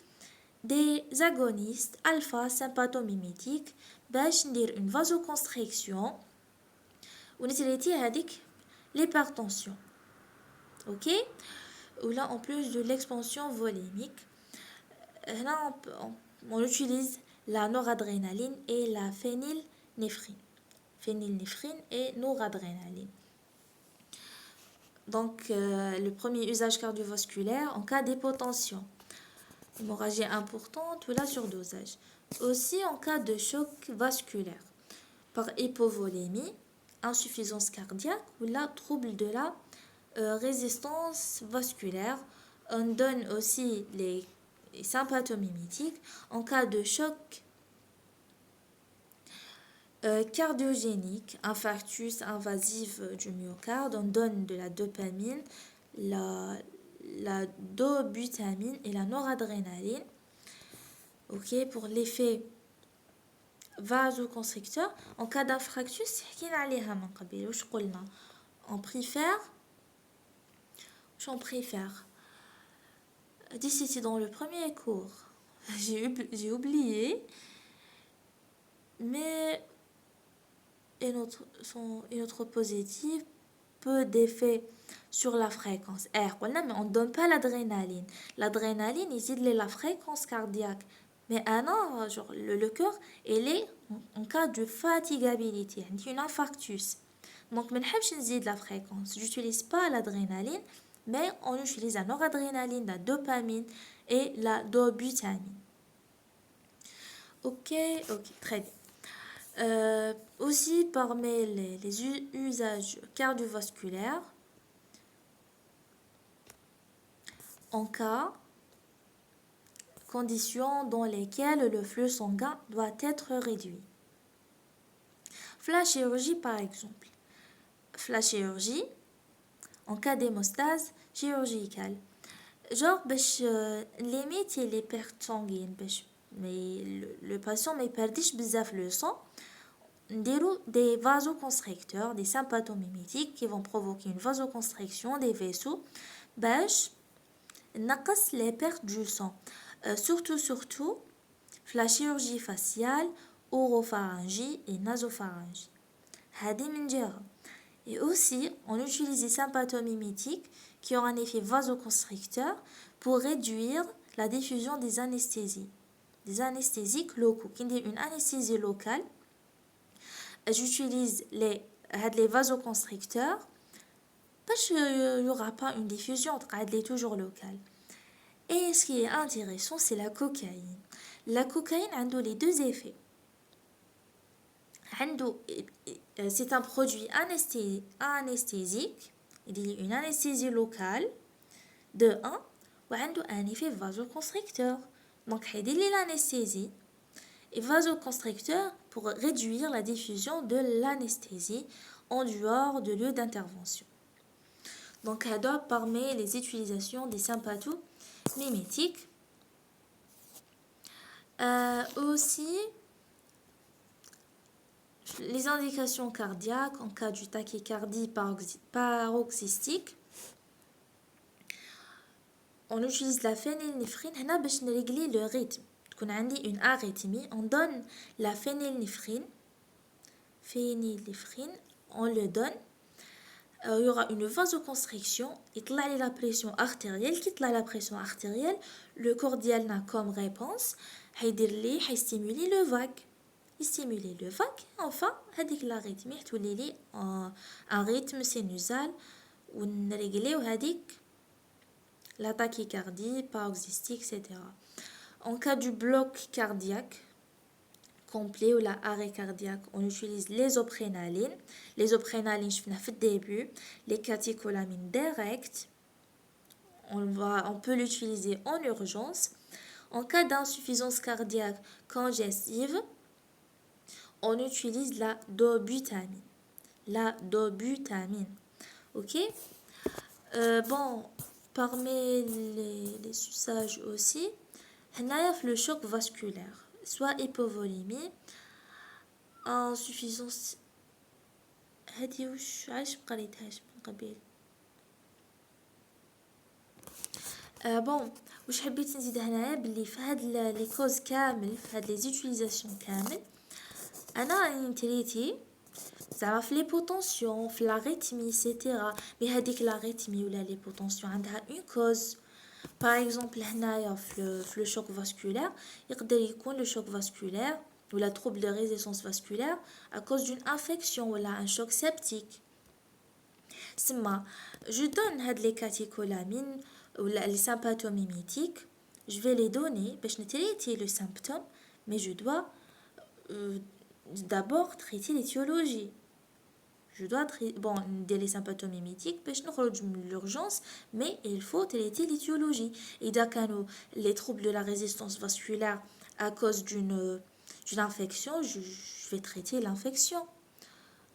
des agonistes alpha sympathomimétiques باش ندير une vasoconstriction ونتريتي هذيك l'hypertension. Ok, ou là en plus de l'expansion volémique là on utilise la noradrénaline et la phénylnéphrine et noradrénaline. Donc le premier usage cardiovasculaire en cas d'hypotension, hémorragie importante ou la surdosage. Aussi en cas de choc vasculaire par hypovolémie, insuffisance cardiaque ou la trouble de la résistance vasculaire. On donne aussi les sympathomimétiques en cas de choc cardiogénique, infarctus invasif du myocarde. On donne de la dopamine, la dobutamine et la noradrénaline. Ok, pour l'effet vasoconstricteur. En cas d'infarctus, on préfère. D'ici c'était dans le premier cours. J'ai oublié. Mais une autre positive, peu d'effet sur la fréquence. Mais on ne donne pas l'adrénaline. L'adrénaline, il aide la fréquence cardiaque. Mais genre, le cœur, il est en cas de fatigabilité, une infarctus. Donc, je ne la fréquence. Je n'utilise pas l'adrénaline, mais on utilise la noradrénaline, la dopamine et la dobutamine. Ok, très bien. Aussi, parmi les usages cardiovasculaires, en cas conditions dans lesquelles le flux sanguin doit être réduit. La chirurgie par exemple. La chirurgie en cas d'hémostase chirurgicale. Genre, limite les pertes sanguines. Mais le patient ne perdit pas le sang. Des vasoconstricteurs, des sympathomimétiques qui vont provoquer une vasoconstriction des vaisseaux. Naqas les pertes du sang. Surtout la chirurgie faciale, oropharyngie et nasopharyngie. Et aussi, on utilise des sympathomimétiques qui ont un effet vasoconstricteur pour réduire la diffusion des anesthésies. Des anesthésiques locaux. Qui dit une anesthésie locale, j'utilise les vasoconstricteurs parce qu'il n'y aura pas une diffusion, elle est toujours locale. Et ce qui est intéressant, c'est la cocaïne. La cocaïne a les deux effets. C'est un produit anesthésique, il y a une anesthésie locale de 1 et un effet vasoconstricteur. Donc, il y a l'anesthésie et vasoconstricteur pour réduire la diffusion de l'anesthésie en dehors de lieu d'intervention. Donc, parmi les utilisations des sympathomimétiques, aussi les indications cardiaques en cas de tachycardie paroxystique. On utilise la phénylnéphrine هنا باش نريغلي le rythme. تكون عندي une arythmie, on donne la phénylnéphrine, on le donne. Il y aura une vasoconstriction, يطلع لي la pression artérielle, qui طلع la pression artérielle, le corps ديالنا comme réponse حيدير لي حيستيمولي le vague. يستيمولي le vague, enfin هذيك l'arythmie تولي لي un rythme sinusal ونريغليو هذيك la tachycardie paroxystique, etc. En cas du bloc cardiaque complet ou la arrêt cardiaque, on utilise les oprénalines. Les oprénalines, je finis au début, les catécholamines directes. On peut l'utiliser en urgence. En cas d'insuffisance cardiaque congestive, on utilise la dobutamine. La dobutamine. Ok? Bon, parmi les usages aussi, le choc vasculaire, soit hypovolémie, insuffisance. هذه وش عايش مقريتهاش من قبل. بون واش حبيت نزيد هنايا باللي في هاد لي كوز كامل في هاد لي زوتيليزاسيون كامل انا راني نتريتي زعما في لي بوتونسيون في لاريتمي سيتيرا مي هذيك لاريتمي ولا لي بوتونسيون عندها اون كوز. باغ اكزومبل هنايا في لو شوك فاسكولير يقدر يكون لو شوك فاسكولير ولا trouble de résistance vasculaire à cause d'une infection ou un choc septique. Sima, je donne les catécholamines ou les sympathomimétiques. Je vais les donner pour traiter le symptôme, mais je dois d'abord traiter l'étiologie. Je dois traiter les sympathomimétiques pour sortir de l'urgence, mais il faut traiter l'étiologie. Et d'accord, les troubles de la résistance vasculaire à cause d'une infection, je vais traiter l'infection.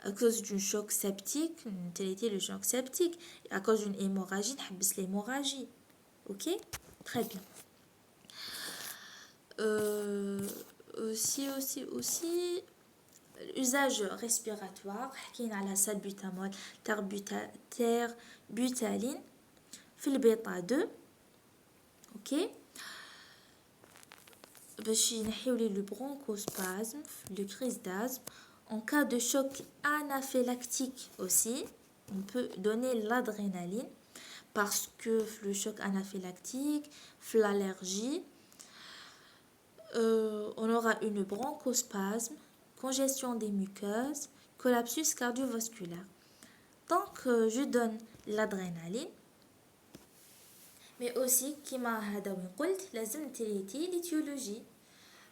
À cause d'un choc septique, traiter le choc septique. À cause d'une hémorragie, je l'hémorragie. Ok? Très bien. Aussi, l'usage respiratoire, qui est la salbutamol, terbutaline, fil bêta 2. Ok? Le bronchospasme, le crise d'asthme. En cas de choc anaphylactique aussi, on peut donner l'adrénaline parce que le choc anaphylactique, l'allergie, on aura une bronchospasme, congestion des muqueuses, collapsus cardiovasculaire. Donc, je donne l'adrénaline. Mais aussi, comme je l'ai dit, لازم traiter l'étiologie.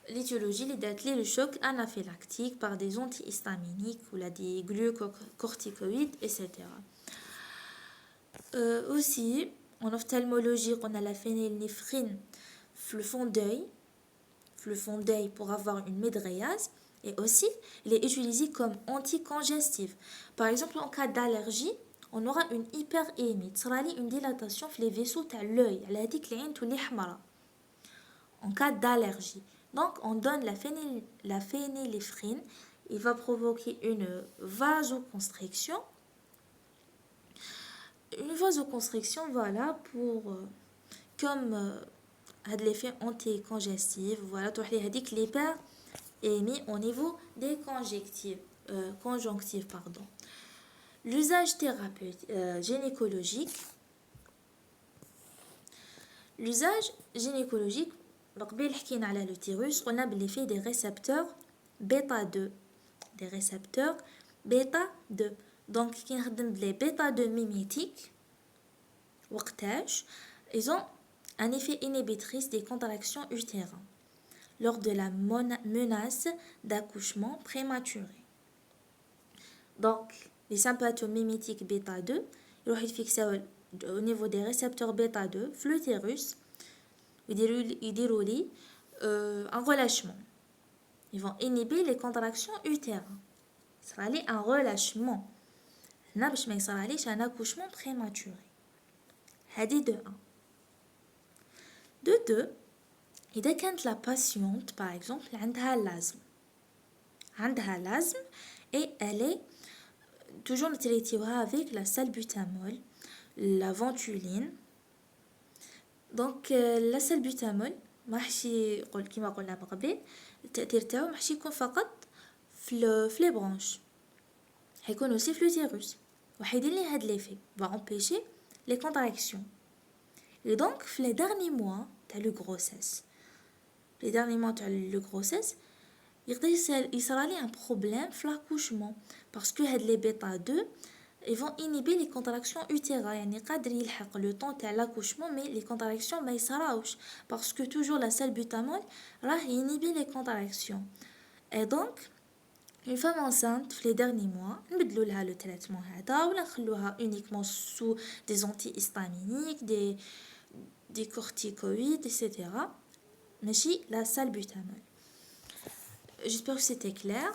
L'étiologie, c'est le choc anaphylactique par des antihistaminiques ou des glucocorticoïdes, etc. Aussi, en ophtalmologie, on a la phénylnéphrine, le fond d'œil pour avoir une médréase. Et aussi, il est utilisé comme anticongestif. Par exemple, en cas d'allergie, on aura une hyperémie, une dilatation dans les vaisseaux de l'œil, en cas d'allergie. Donc, on donne la phényléphrine, il va provoquer une vasoconstriction. Une vasoconstriction, voilà, comme l'effet anticongestif, voilà, l'hyperémie au niveau des conjonctives, pardon. L'usage thérapeutique gynécologique. L'usage gynécologique, donc on a l'utérus, on a l'effet des récepteurs bêta 2. Des récepteurs bêta 2. Donc, les bêta 2 mimétiques, ils ont un effet inhibitrice des contractions utérines lors de la menace d'accouchement prématuré. Donc, les sympathomimétiques bêta 2, ils vont fixer au niveau des récepteurs bêta 2, l'utérus, ils déroulent un relâchement. ils vont inhiber les contractions utérines. Ça sera un relâchement. هنا باش ما يصراليش un accouchement prématuré. هذه de 1. De 2, إذا كانت la patiente par exemple عندها l'asthme et elle est toujours نتريتيوها avec la salbutamol, la ventoline. Donc la salbutamol ما راحش يقول كيما قلنا من قبل التأثير تاعو ما راحش يكون فقط في لي برونش، حيكون aussi في l'utérus وحيدير لي هاد ليفي va empêcher les contractions. Et donc في les derniers mois تاع le grossesse تاع le grossesse يقدر يصرالي un problème في l'accouchement parce que هاد les bêta 2 ils vont inhiber les contractions utérines. يعني قادر يلحق le temps تاع l'accouchement mais les contractions ما يصراوش parce que toujours la salbutamol راه inhiber les contractions. Et donc une femme enceinte في les derniers mois نبدلوا لها le traitement هذا ولا نخلوها uniquement sous des antihistaminiques, des corticoïdes, etc. ماشي la salbutamol. J'espère que c'était clair.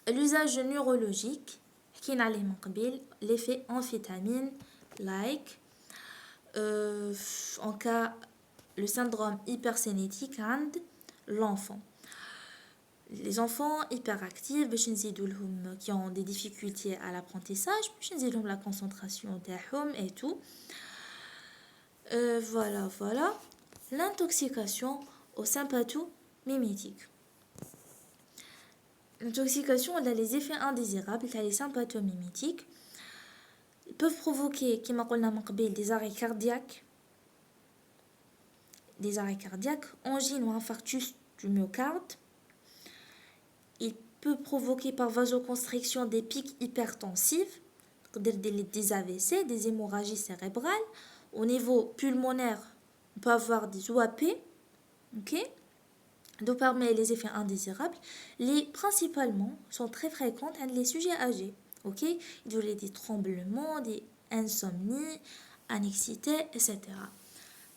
L'usage neurologique حكينا عليه من قبل l'effet amphétamine like en cas le syndrome hypercinétique عند l'enfant. Les enfants hyperactifs باش نزيدوا لهم qui ont des difficultés à l'apprentissage باش نزيدوا لهم la concentration تاعهم et tout. Voilà. L'intoxication au sympathomimétique. L'intoxication a les effets indésirables, les sympathomimétiques. Ils peuvent provoquer, comme on l'a dit, des arrêts cardiaques, angine ou infarctus du myocarde. Il peut provoquer par vasoconstriction des pics hypertensifs, des AVC, des hémorragies cérébrales. Au niveau pulmonaire, on peut avoir des OAP, ok? Donc parmi les effets indésirables, les principalement sont très fréquents chez les sujets âgés, ok? Il y a des tremblements, des insomnies, anxiété, etc.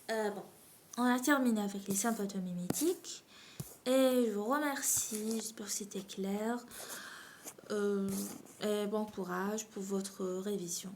Bon, on a terminé avec les sympathomimétiques et je vous remercie, j'espère que c'était clair et bon courage pour votre révision.